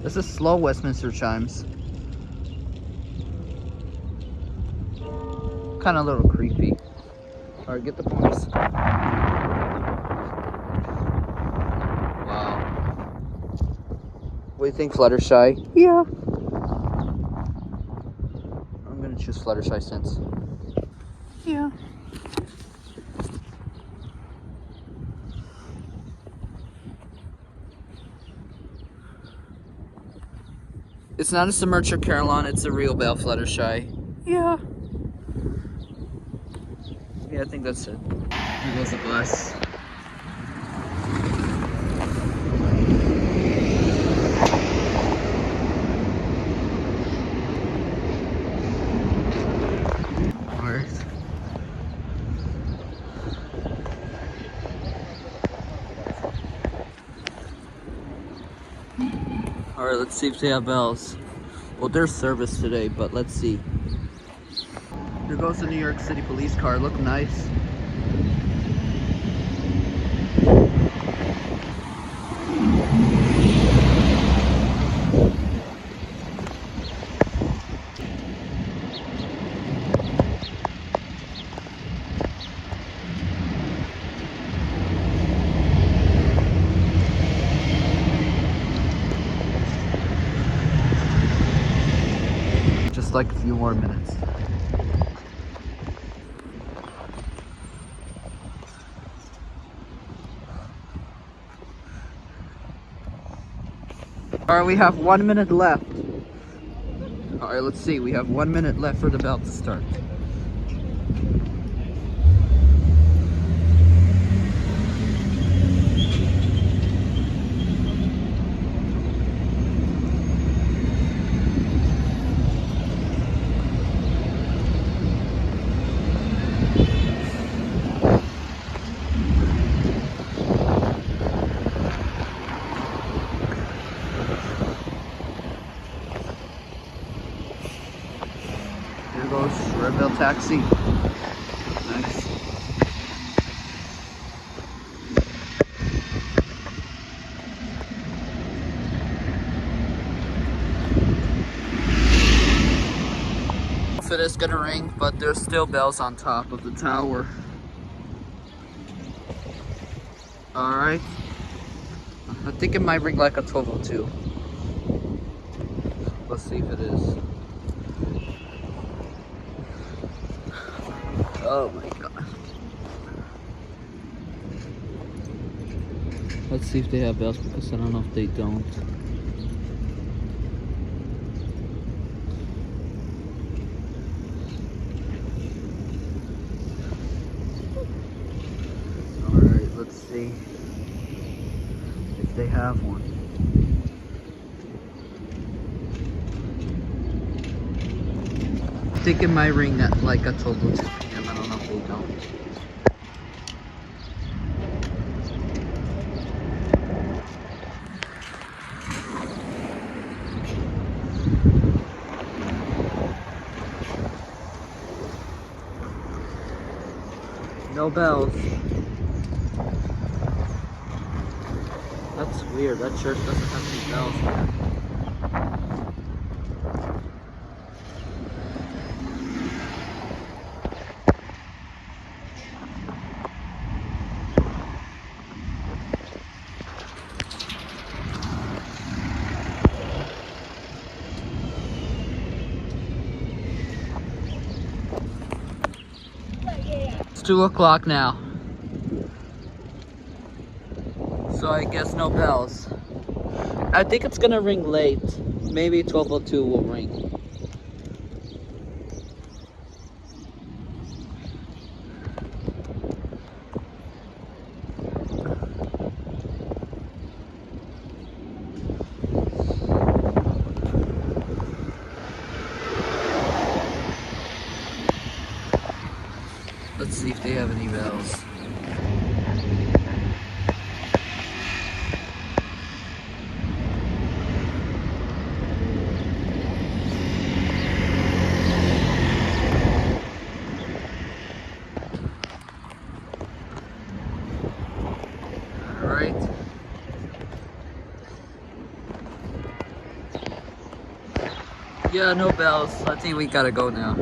This is slow Westminster chimes. Kind of a little creepy. Alright, get the ponies. Wow. What do you think, Fluttershy? Yeah. I'm gonna choose Fluttershy since. Yeah. It's not a submerger carillon, it's a real bell, Fluttershy. Yeah. Yeah, I think that's it. Here goes the bus. Alright. Alright, let's see if they have bells. Well, there's service today, but let's see. Here goes the New York City police car. Look nice. Just like a few more minutes. Alright, we have 1 minute left. Alright, let's see. We have 1 minute left for the bell to start. Here goes Red Bell Taxi. Nice. If it is gonna ring, but there's still bells on top of the tower. Alright. I think it might ring like a 12:02. Let's see if it is. Oh my god. Let's see if they have bells because I don't know if they don't. Alright, let's see if they have one. I think it might ring at like a 12:02 p.m. I don't know if they don't. No bells. That's weird. That church doesn't have any bells here. 2 o'clock now. So I guess no bells. I think it's gonna ring late. Maybe 12:02 will ring. Let's see if they have any bells. Alright. Yeah, no bells. I think we gotta go now.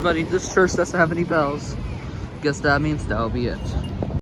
Buddy, this church doesn't have any bells. Guess that means that'll be it.